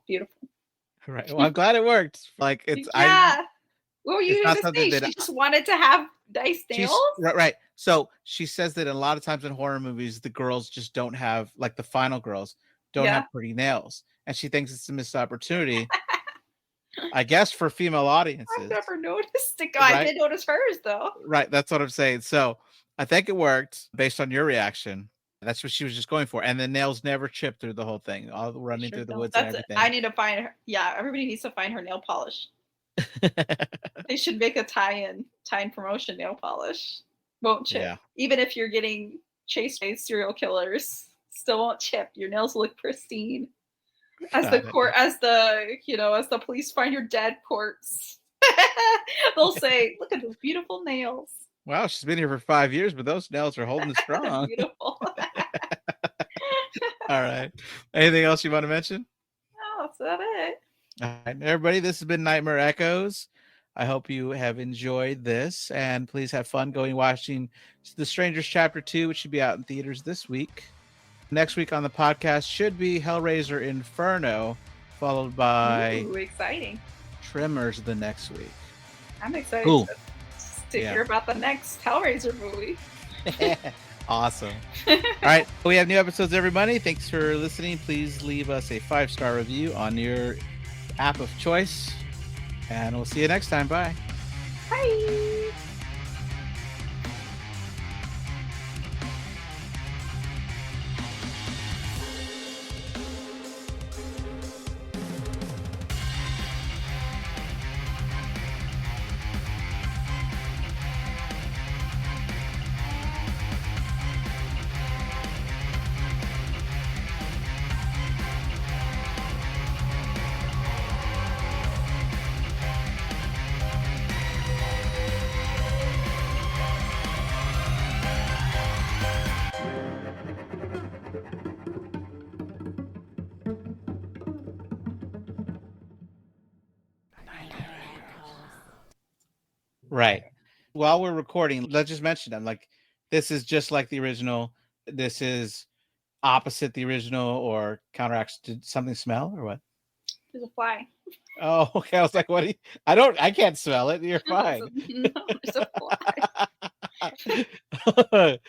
Speaker 1: Right. Well, I'm glad it worked. Like
Speaker 2: What were you
Speaker 1: going
Speaker 2: to say? She just wanted to have nice nails?
Speaker 1: Right. So she says that a lot of times in horror movies, the girls just don't have, like the final girls, don't have pretty nails. And she thinks it's a missed opportunity, I guess, for female audiences.
Speaker 2: I've never noticed it. Right? I did notice hers, though.
Speaker 1: Right. That's what I'm saying. So I think it worked based on your reaction. That's what she was just going for. And the nails never chipped through the whole thing, all running through the woods and everything.
Speaker 2: I need to find her. Yeah, everybody needs to find her nail polish. They should make a tie-in promotion nail polish. Won't chip. Yeah. Even if you're getting chased by serial killers, still won't chip. Your nails look pristine. As the police find your dead corpse, they'll say, "Look at those beautiful nails."
Speaker 1: Wow, she's been here for 5 years, but those nails are holding strong.
Speaker 2: Beautiful.
Speaker 1: All right. Anything else you want to mention?
Speaker 2: No, that's about it.
Speaker 1: All right, everybody, this has been Nightmare Echoes. I hope you have enjoyed this, and please have fun watching The Strangers Chapter 2, which should be out in theaters this week. Next week on the podcast should be Hellraiser Inferno, followed by
Speaker 2: exciting
Speaker 1: Tremors the next week.
Speaker 2: I'm excited to hear about the next Hellraiser movie.
Speaker 1: Awesome. All right, we have new episodes every Monday. Thanks for listening. Please leave us a 5-star review on your app of choice, and we'll see you next time. Bye.
Speaker 2: Bye.
Speaker 1: Right. While we're recording, let's just mention them. Like, this is just like the original. This is opposite the original or counteracts. Did something smell or what?
Speaker 2: There's a fly.
Speaker 1: Oh, okay. I was like, what? I can't smell it. You're fine.
Speaker 2: No, there's a fly.